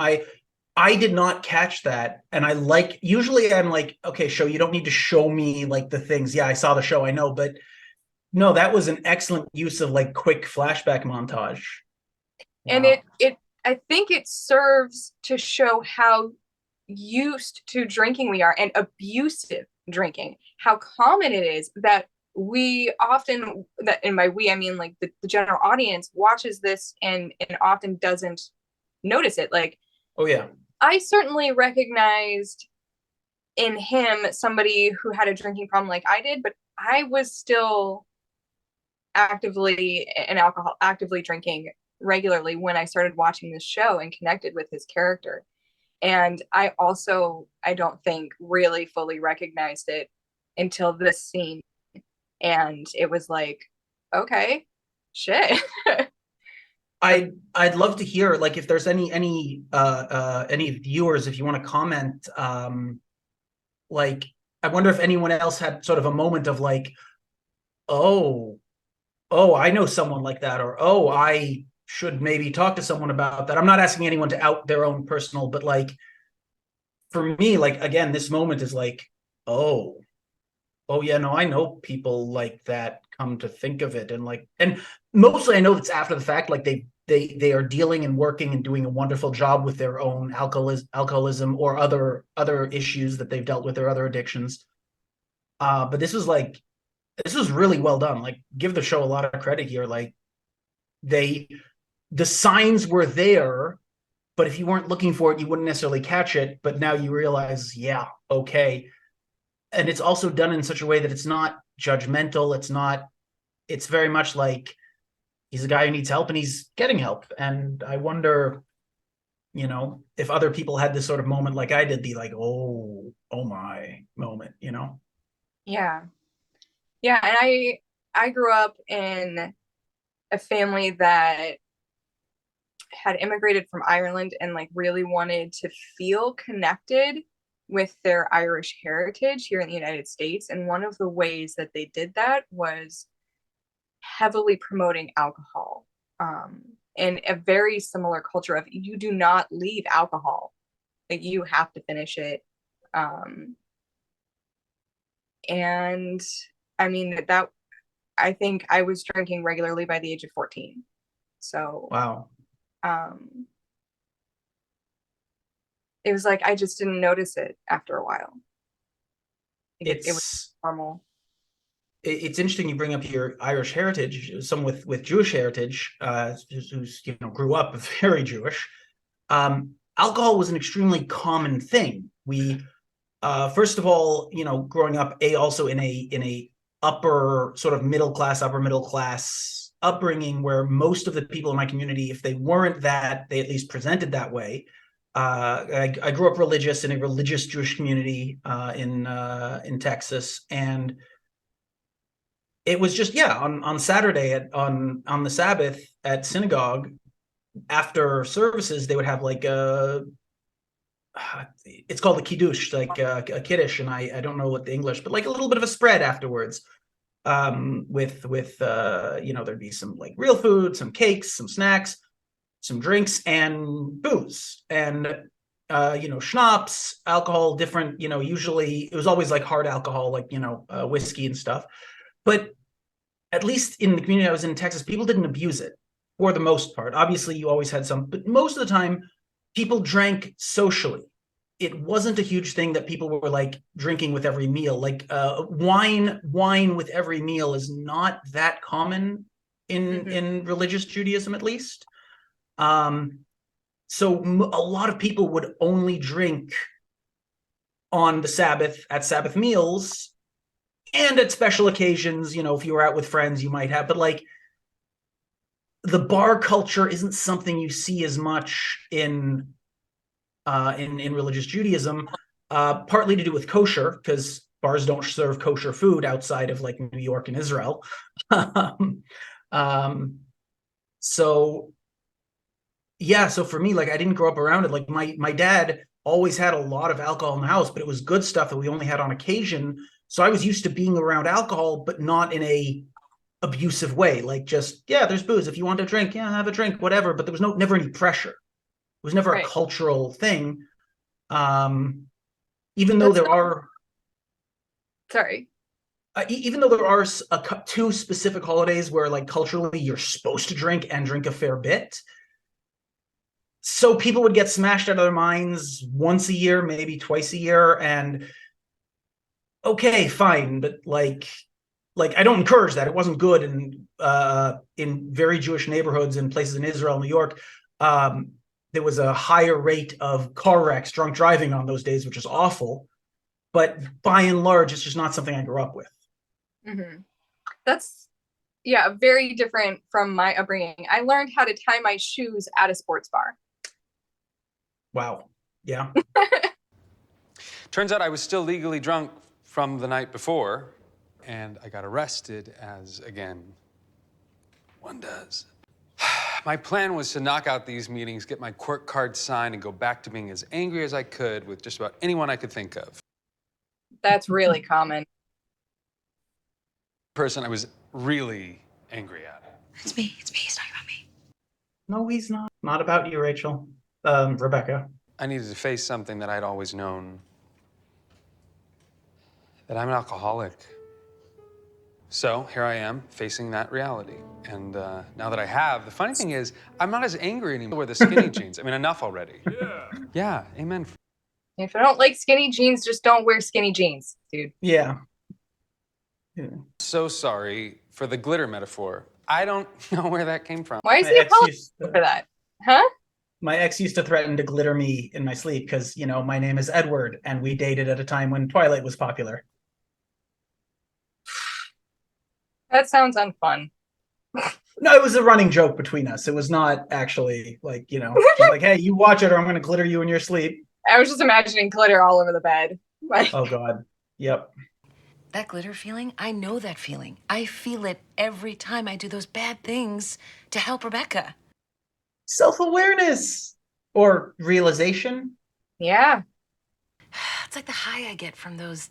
I did not catch that. And I like, usually I'm like, okay, show, you don't need to show me like the things. Yeah, I saw the show, I know, but no, that was an excellent use of like quick flashback montage. And Wow. I think it serves to show how used to drinking we are, and abusive drinking, how common it is that we often, that, and by we I mean like the general audience watches this and often doesn't notice it. Like, Oh yeah. I certainly recognized in him somebody who had a drinking problem like I did, but I was still actively drinking regularly when I started watching this show and connected with his character. And I don't think really fully recognized it until this scene. And it was like, okay, shit. I'd love to hear, like, if there's any viewers, if you want to comment, like, I wonder if anyone else had sort of a moment of like, oh, I know someone like that, or oh, I should maybe talk to someone about that. I'm not asking anyone to out their own personal, but like, for me, like, again, this moment is like, oh yeah, no, I know people like that, come to think of it. And like, and mostly I know it's after the fact, like they are dealing and working and doing a wonderful job with their own alcoholism or other issues that they've dealt with, or other addictions. But this was really well done. Like, give the show a lot of credit here. Like, the signs were there, but if you weren't looking for it, you wouldn't necessarily catch it. But now you realize, yeah, okay. And it's also done in such a way that it's not judgmental. It's very much like, he's a guy who needs help and he's getting help. And I wonder, if other people had this sort of moment like I did, the like, oh my moment, Yeah. Yeah. And I grew up in a family that had immigrated from Ireland and like really wanted to feel connected with their Irish heritage here in the United States. And one of the ways that they did that was heavily promoting alcohol, and a very similar culture of, you do not leave alcohol, like you have to finish it. And I mean, that I think I was drinking regularly by the age of 14. So wow. It was like, I just didn't notice it after a while. It was normal. It's interesting you bring up your Irish heritage. Someone with Jewish heritage, who's grew up very Jewish. Alcohol was an extremely common thing. We, first of all, growing up, also in a upper sort of upper middle class upbringing, where most of the people in my community, if they weren't that, they at least presented that way. I grew up religious in a religious Jewish community in Texas, and it was just, on Saturday on the Sabbath at synagogue, after services, they would have like it's called a kiddush, like a kiddush, and I don't know what the English, but like a little bit of a spread afterwards, with there'd be some like real food, some cakes, some snacks, some drinks, and booze, and schnapps, alcohol, different, usually it was always like hard alcohol, like whiskey and stuff. But at least in the community I was in Texas, people didn't abuse it for the most part. Obviously, you always had some, but most of the time, people drank socially. It wasn't a huge thing that people were like drinking with every meal. Like wine with every meal is not that common in religious Judaism, at least. So a lot of people would only drink on the Sabbath, at Sabbath meals, and at special occasions. If you were out with friends, you might have, but like, the bar culture isn't something you see as much in religious Judaism, partly to do with kosher, because bars don't serve kosher food outside of like New York and Israel. So for me, like, I didn't grow up around it. Like my dad always had a lot of alcohol in the house, but it was good stuff that we only had on occasion. So I was used to being around alcohol, but not in a abusive way. Like, just, there's booze. If you want to drink, have a drink, whatever. But there was never any pressure, was never Right. a cultural thing. Even though there are, Sorry. even though there are two specific holidays where, like, culturally you're supposed to drink and drink a fair bit. So people would get smashed out of their minds once a year, maybe twice a year, and okay, fine, but like I don't encourage that. It wasn't good in very Jewish neighborhoods and places in Israel, New York. There was a higher rate of car wrecks, drunk driving on those days, which is awful. But by and large, it's just not something I grew up with. Mm-hmm. That's, yeah, very different from my upbringing. I learned how to tie my shoes at a sports bar. Wow. Yeah. Turns out I was still legally drunk from the night before, and I got arrested as, again, one does. My plan was to knock out these meetings, get my court card signed, and go back to being as angry as I could with just about anyone I could think of. That's really common. Person I was really angry at. It's me. He's talking about me. No, he's not. Not about you, Rachel. Rebecca. I needed to face something that I'd always known. That I'm an alcoholic. So here I am, facing that reality. And now that I have, the funny thing is, I'm not as angry anymore with the skinny jeans. I mean, enough already. Yeah, amen. If you don't like skinny jeans, just don't wear skinny jeans, dude. Yeah. So sorry for the glitter metaphor. I don't know where that came from. Why is he apologizing for that? Huh? My ex used to threaten to glitter me in my sleep because, you know, my name is Edward and we dated at a time when Twilight was popular. That sounds unfun. No, it was a running joke between us. It was not actually like, you know, like, hey, you watch it or I'm going to glitter you in your sleep. I was just imagining glitter all over the bed. Oh, God. Yep. That glitter feeling, I know that feeling. I feel it every time I do those bad things to help Rebecca. Self-awareness or realization. Yeah. It's like the high I get from those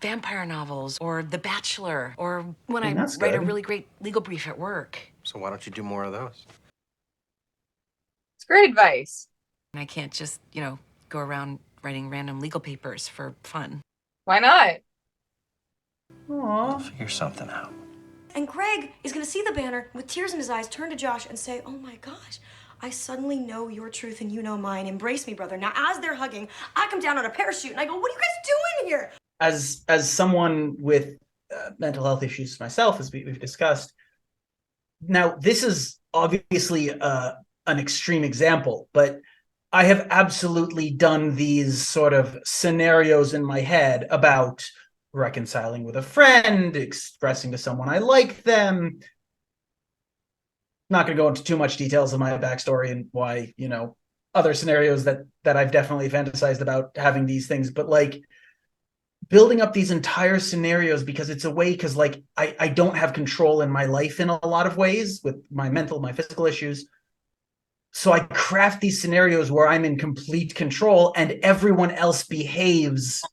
vampire novels or The Bachelor or when I that's write a good. really great legal brief at work. So why don't you do more of those? It's great advice. And I can't just, you know, go around writing random legal papers for fun. Why not? Aww. Figure something out. And Greg is gonna see the banner with tears in his eyes, turn to Josh and say, "Oh my gosh, I suddenly know your truth and you know mine. Embrace me, brother." Now, as they're hugging, I come down on a parachute and I go, "What are you guys doing here?" As someone with mental health issues myself, as we've discussed, now this is obviously an extreme example, but I have absolutely done these sort of scenarios in my head about reconciling with a friend, expressing to someone I like them. Not going to go into too much details of my backstory and why, you know, other scenarios that I've definitely fantasized about having these things, but like building up these entire scenarios because it's a way, because like I don't have control in my life in a lot of ways with my mental, my physical issues. So I craft these scenarios where I'm in complete control and everyone else behaves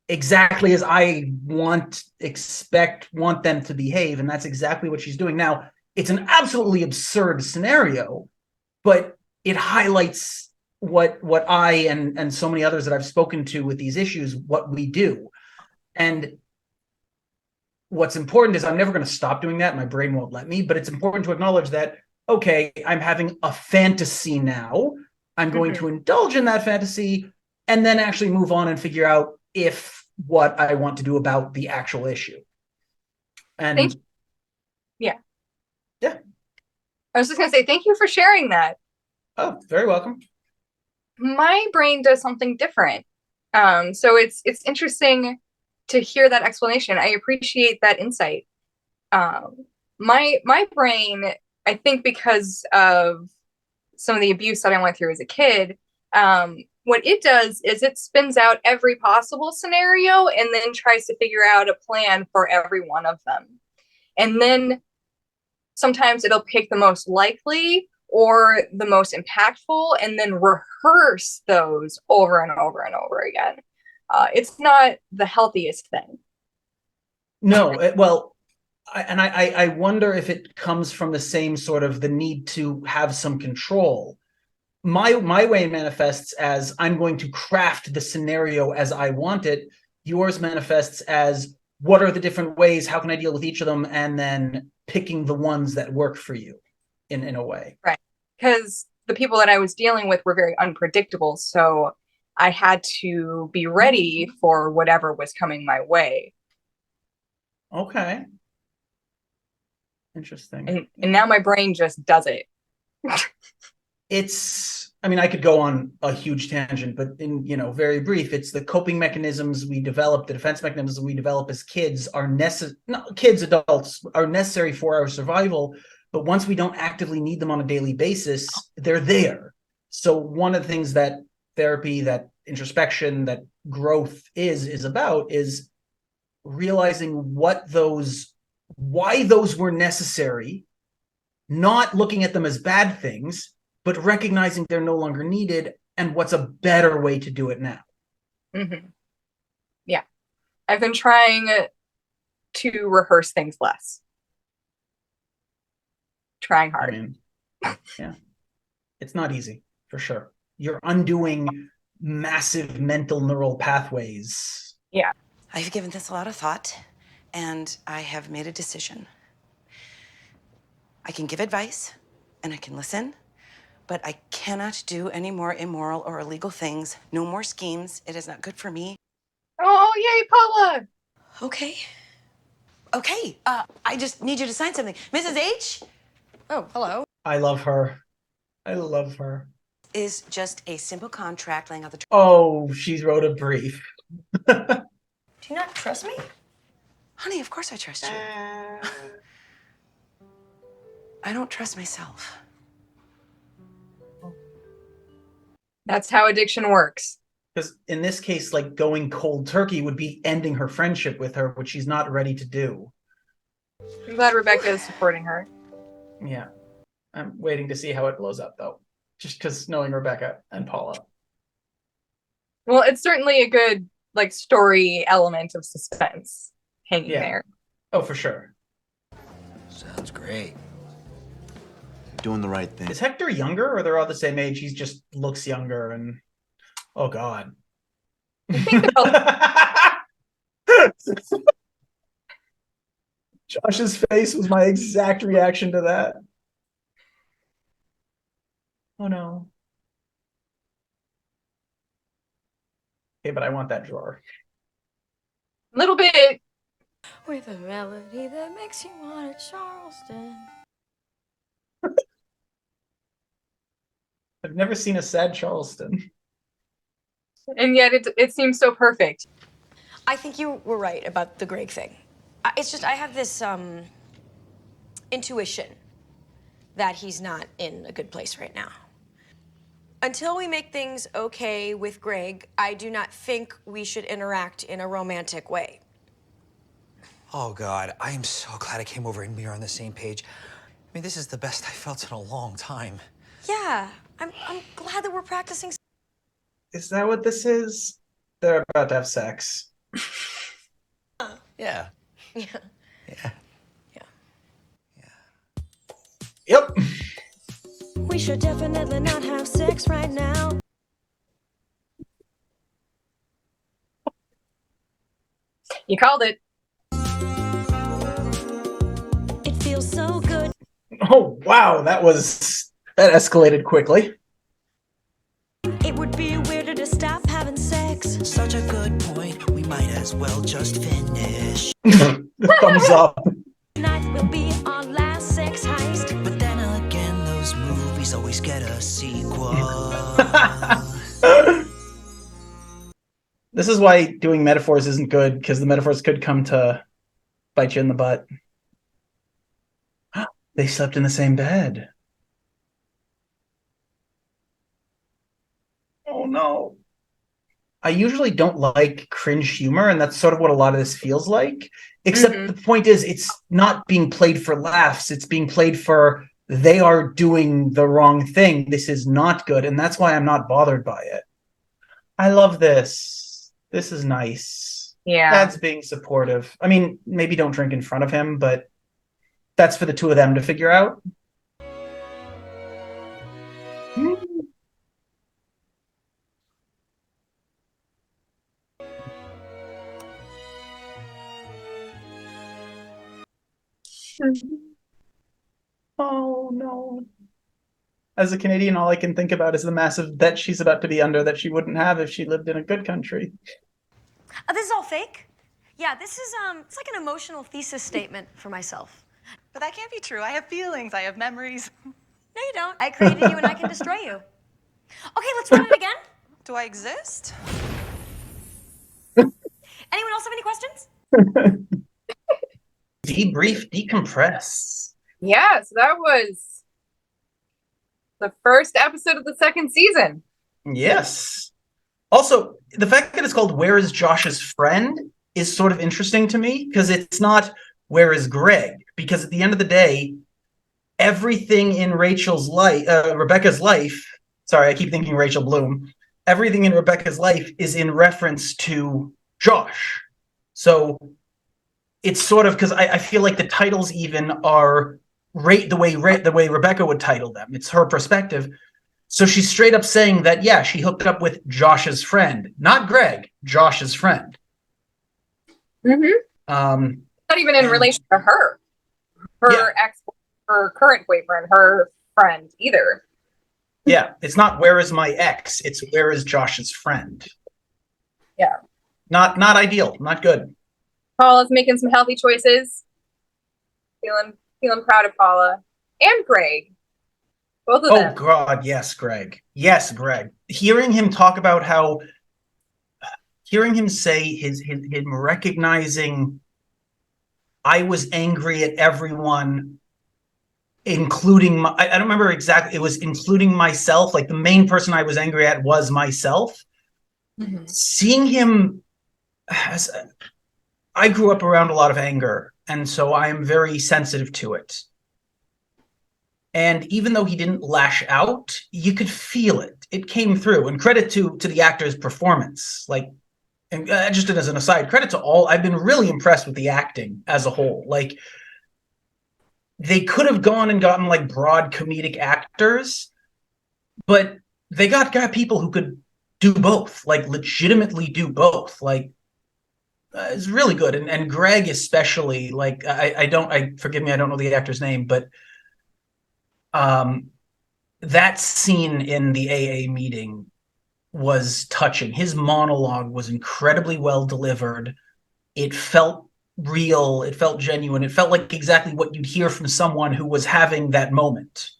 exactly as I want them to behave. And that's exactly what she's doing. Now, it's an absolutely absurd scenario, but it highlights what I and so many others that I've spoken to with these issues, what we do. And what's important is I'm never going to stop doing that. My brain won't let me, but it's important to acknowledge that, okay, I'm having a fantasy now. I'm going to indulge in that fantasy and then actually move on and figure out what I want to do about the actual issue. And yeah. I was just going to say, thank you for sharing that. Oh, very welcome. My brain does something different. So it's interesting to hear that explanation. I appreciate that insight. My brain, I think because of some of the abuse that I went through as a kid, what it does is it spins out every possible scenario and then tries to figure out a plan for every one of them. And then sometimes it'll pick the most likely or the most impactful and then rehearse those over and over and over again. It's not the healthiest thing. No, I wonder if it comes from the same sort of the need to have some control. my way manifests as I'm going to craft the scenario as I want it. Yours manifests as what are the different ways, how can I deal with each of them, and then picking the ones that work for you in a way. Right. Because the people that I was dealing with were very unpredictable. So I had to be ready for whatever was coming my way. Okay. Interesting. And now my brain just does it. It's, I mean, I could go on a huge tangent, but in, very brief, it's the coping mechanisms we develop, the defense mechanisms we develop as kids are adults are necessary for our survival. But once we don't actively need them on a daily basis, they're there. So one of the things that therapy, that introspection, that growth is about is realizing why those were necessary, not looking at them as bad things, but recognizing they're no longer needed and what's a better way to do it now. Mm-hmm. Yeah. I've been trying to rehearse things less. Trying hard. I mean, yeah. It's not easy, for sure. You're undoing massive mental neural pathways. Yeah. I've given this a lot of thought, and I have made a decision. I can give advice, and I can listen, but I cannot do any more immoral or illegal things. No more schemes. It is not good for me. Oh, yay, Paula! Okay. Okay, I just need you to sign something. Mrs. H? Oh, hello. I love her. I love her. Is just a simple contract laying out the... Oh, she wrote a brief. Do you not trust me? Honey, of course I trust you. I don't trust myself. That's how addiction works. Because in this case, like going cold turkey would be ending her friendship with her, which she's not ready to do. I'm glad Rebecca is supporting her. Yeah. I'm waiting to see how it blows up, though. Just because knowing Rebecca and Paula. Well, it's certainly a good, story element of suspense hanging there. Oh, for sure. Sounds great. Doing the right thing. Is Hector younger, or they're all the same age? He just looks younger and... Oh, God. Josh's face was my exact reaction to that. Oh, no. Okay, but I want that drawer. Little bit. With a melody that makes you want a Charleston. I've never seen a sad Charleston. And yet it seems so perfect. I think you were right about the Greg thing. It's just I have this intuition that he's not in a good place right now. Until we make things okay with Greg, I do not think we should interact in a romantic way. Oh, God, I am so glad I came over and we are on the same page. I mean, this is the best I felt in a long time. Yeah, I'm glad that we're practicing. Is that what this is? They're about to have sex. Yeah. Yeah. Yeah. Yep. We should definitely not have sex right now. You called it. It feels so good. Oh, wow. That escalated quickly. It would be weirder to stop having sex. Such a good point. We might as well just finish. Thumbs up. Tonight will be our last sex heist. But then again, those movies always get a sequel. This is why doing metaphors isn't good, because the metaphors could come to bite you in the butt. They slept in the same bed. Oh, no. I usually don't like cringe humor, and that's sort of what a lot of this feels like. Except the point is, it's not being played for laughs. It's being played for, they are doing the wrong thing. This is not good, and that's why I'm not bothered by it. I love this. This is nice. Yeah. Dad's being supportive. I mean, maybe don't drink in front of him, but that's for the two of them to figure out. Oh no. As a Canadian, all I can think about is the massive debt she's about to be under that she wouldn't have if she lived in a good country. This is all fake? Yeah, this is, it's like an emotional thesis statement for myself. But that can't be true. I have feelings. I have memories. No, you don't. I created you and I can destroy you. Okay, let's run it again. Do I exist? Anyone else have any questions? Debrief, decompress. Yeah, so that was the first episode of the second season. Yes. Also, the fact that it's called Where is Josh's Friend is sort of interesting to me, because it's not Where is Greg? Because at the end of the day, everything in Rachel's life, Rebecca's life, sorry, I keep thinking Rachel Bloom, everything in Rebecca's life is in reference to Josh. So it's sort of, because I feel like the titles even are the way Rebecca would title them. It's her perspective. So she's straight up saying that, yeah, she hooked up with Josh's friend, not Greg, Josh's friend. Not even in relation to her, her current boyfriend, her friend either. Yeah, it's not where is my ex, it's where is Josh's friend. Yeah. Not ideal, not good. Paula's making some healthy choices. Feeling proud of Paula and Greg. Both of them. Oh God, yes, Greg. Yes, Greg. Hearing him talk about how, hearing him say him recognizing, I was angry at everyone, including I don't remember exactly. It was including myself. Like the main person I was angry at was myself. Seeing him, I grew up around a lot of anger, and so I am very sensitive to it. And even though he didn't lash out, you could feel it. It came through. And credit to the actor's performance. Like, and just as an aside, credit to all. I've been really impressed with the acting as a whole. Like, they could have gone and gotten like broad comedic actors, but they got people who could do both, like legitimately do both. Like, it's really good. And Greg especially, like, forgive me, I don't know the actor's name, but that scene in the AA meeting was touching. His monologue was incredibly well delivered. It felt real. It felt genuine. It felt like exactly what you'd hear from someone who was having that moment.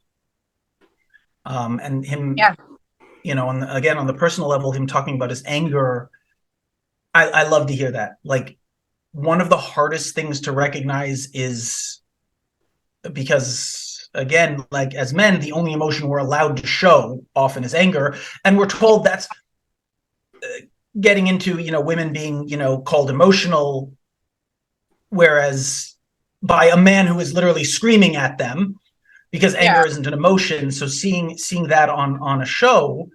And him, you know, again, on the personal level, him talking about his anger, I love to hear that. Like, one of the hardest things to recognize is because, again, like as men, the only emotion we're allowed to show often is anger. And we're told that's getting into, you know, women being, you know, called emotional, whereas by a man who is literally screaming at them, because anger isn't an emotion. So seeing that on a show,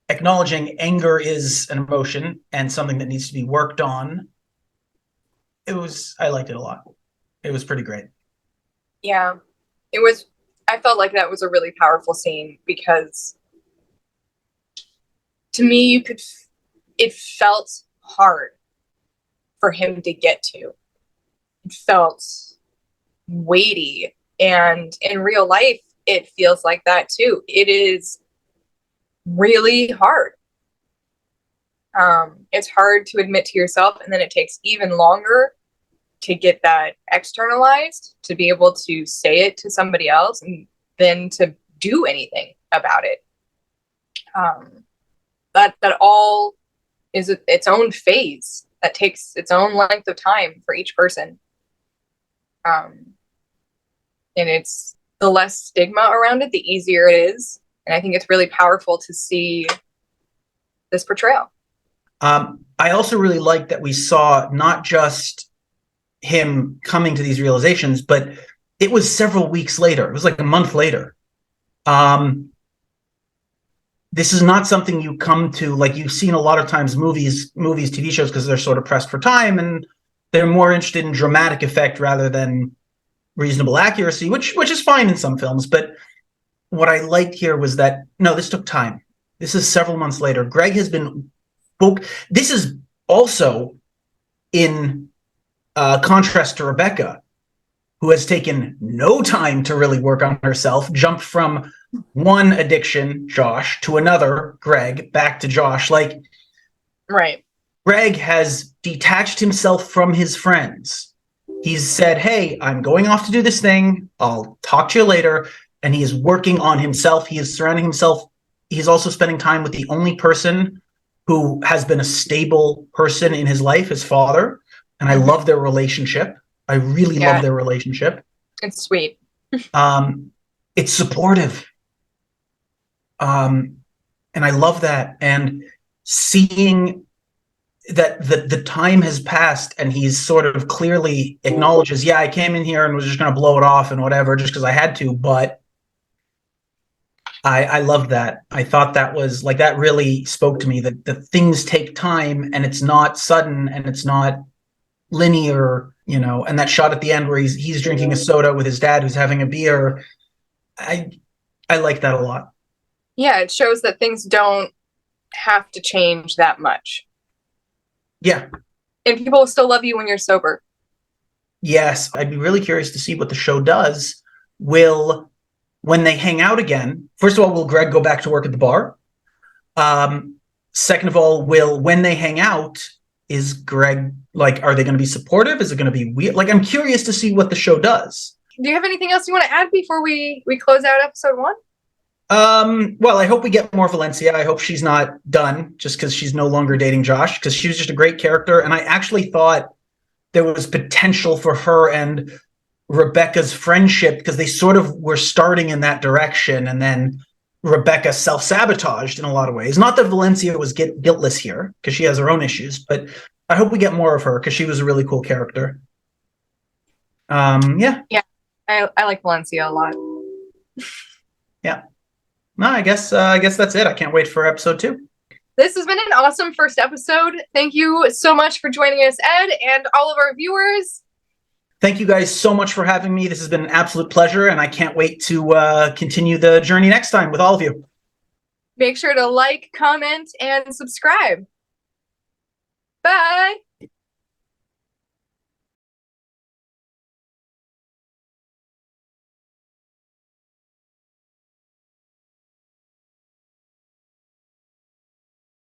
acknowledging anger is an emotion and something that needs to be worked on, I liked it a lot. It was pretty great. Yeah, it was. I felt like that was a really powerful scene because to me, it felt hard for him to get to. It felt weighty. And in real life, it feels like that too. It is really hard. It's hard to admit to yourself, and then it takes even longer to get that externalized, to be able to say it to somebody else, and then to do anything about it. That all is its own phase that takes its own length of time for each person. And it's the less stigma around it, the easier it is. And I think it's really powerful to see this portrayal. I also really like that we saw not just him coming to these realizations, but it was several weeks later. It was like a month later. This is not something you come to, like you've seen a lot of times movies, TV shows, because they're sort of pressed for time and they're more interested in dramatic effect rather than reasonable accuracy, which is fine in some films. But what I liked here was that, no, this took time. This is several months later. Greg has been this is also in contrast to Rebecca. who has taken no time to really work on herself, jumped from one addiction, Josh, to another, Greg, back to Josh. Like, Right. Greg has detached himself from his friends. He's said, hey, I'm going off to do this thing. I'll talk to you later. And he is working on himself. He is surrounding himself. He's also spending time with the only person who has been a stable person in his life, his father. And I love their relationship. I really love their relationship. It's sweet. It's supportive. And I love that. And seeing that the time has passed and he's sort of clearly acknowledges, yeah, I came in here and was just going to blow it off and whatever, just because I had to. But I loved that. I thought that was like, that really spoke to me, that the things take time and it's not sudden and it's not linear, you know. And that shot at the end where he's drinking a soda with his dad who's having a beer. I like that a lot. Yeah, it shows that things don't have to change that much. Yeah. And people will still love you when you're sober. Yes. I'd be really curious to see what the show does. When they hang out again, first of all, will Greg go back to work at the bar? Second of all, when they hang out, is Greg, like, are they going to be supportive? Is it going to be weird? Like, I'm curious to see what the show does. Do you have anything else you want to add before we close out episode 1? Well, I hope we get more Valencia. I hope she's not done just because she's no longer dating Josh, because she was just a great character. And I actually thought there was potential for her and Rebecca's friendship, because they sort of were starting in that direction. And then Rebecca self-sabotaged in a lot of ways. Not that Valencia was guiltless here, because she has her own issues, but I hope we get more of her because she was a really cool character. Yeah. Yeah, I like Valencia a lot. Yeah. No, I guess that's it. I can't wait for episode 2. This has been an awesome first episode. Thank you so much for joining us, Ed, and all of our viewers. Thank you guys so much for having me. This has been an absolute pleasure, and I can't wait to continue the journey next time with all of you. Make sure to like, comment, and subscribe. Bye.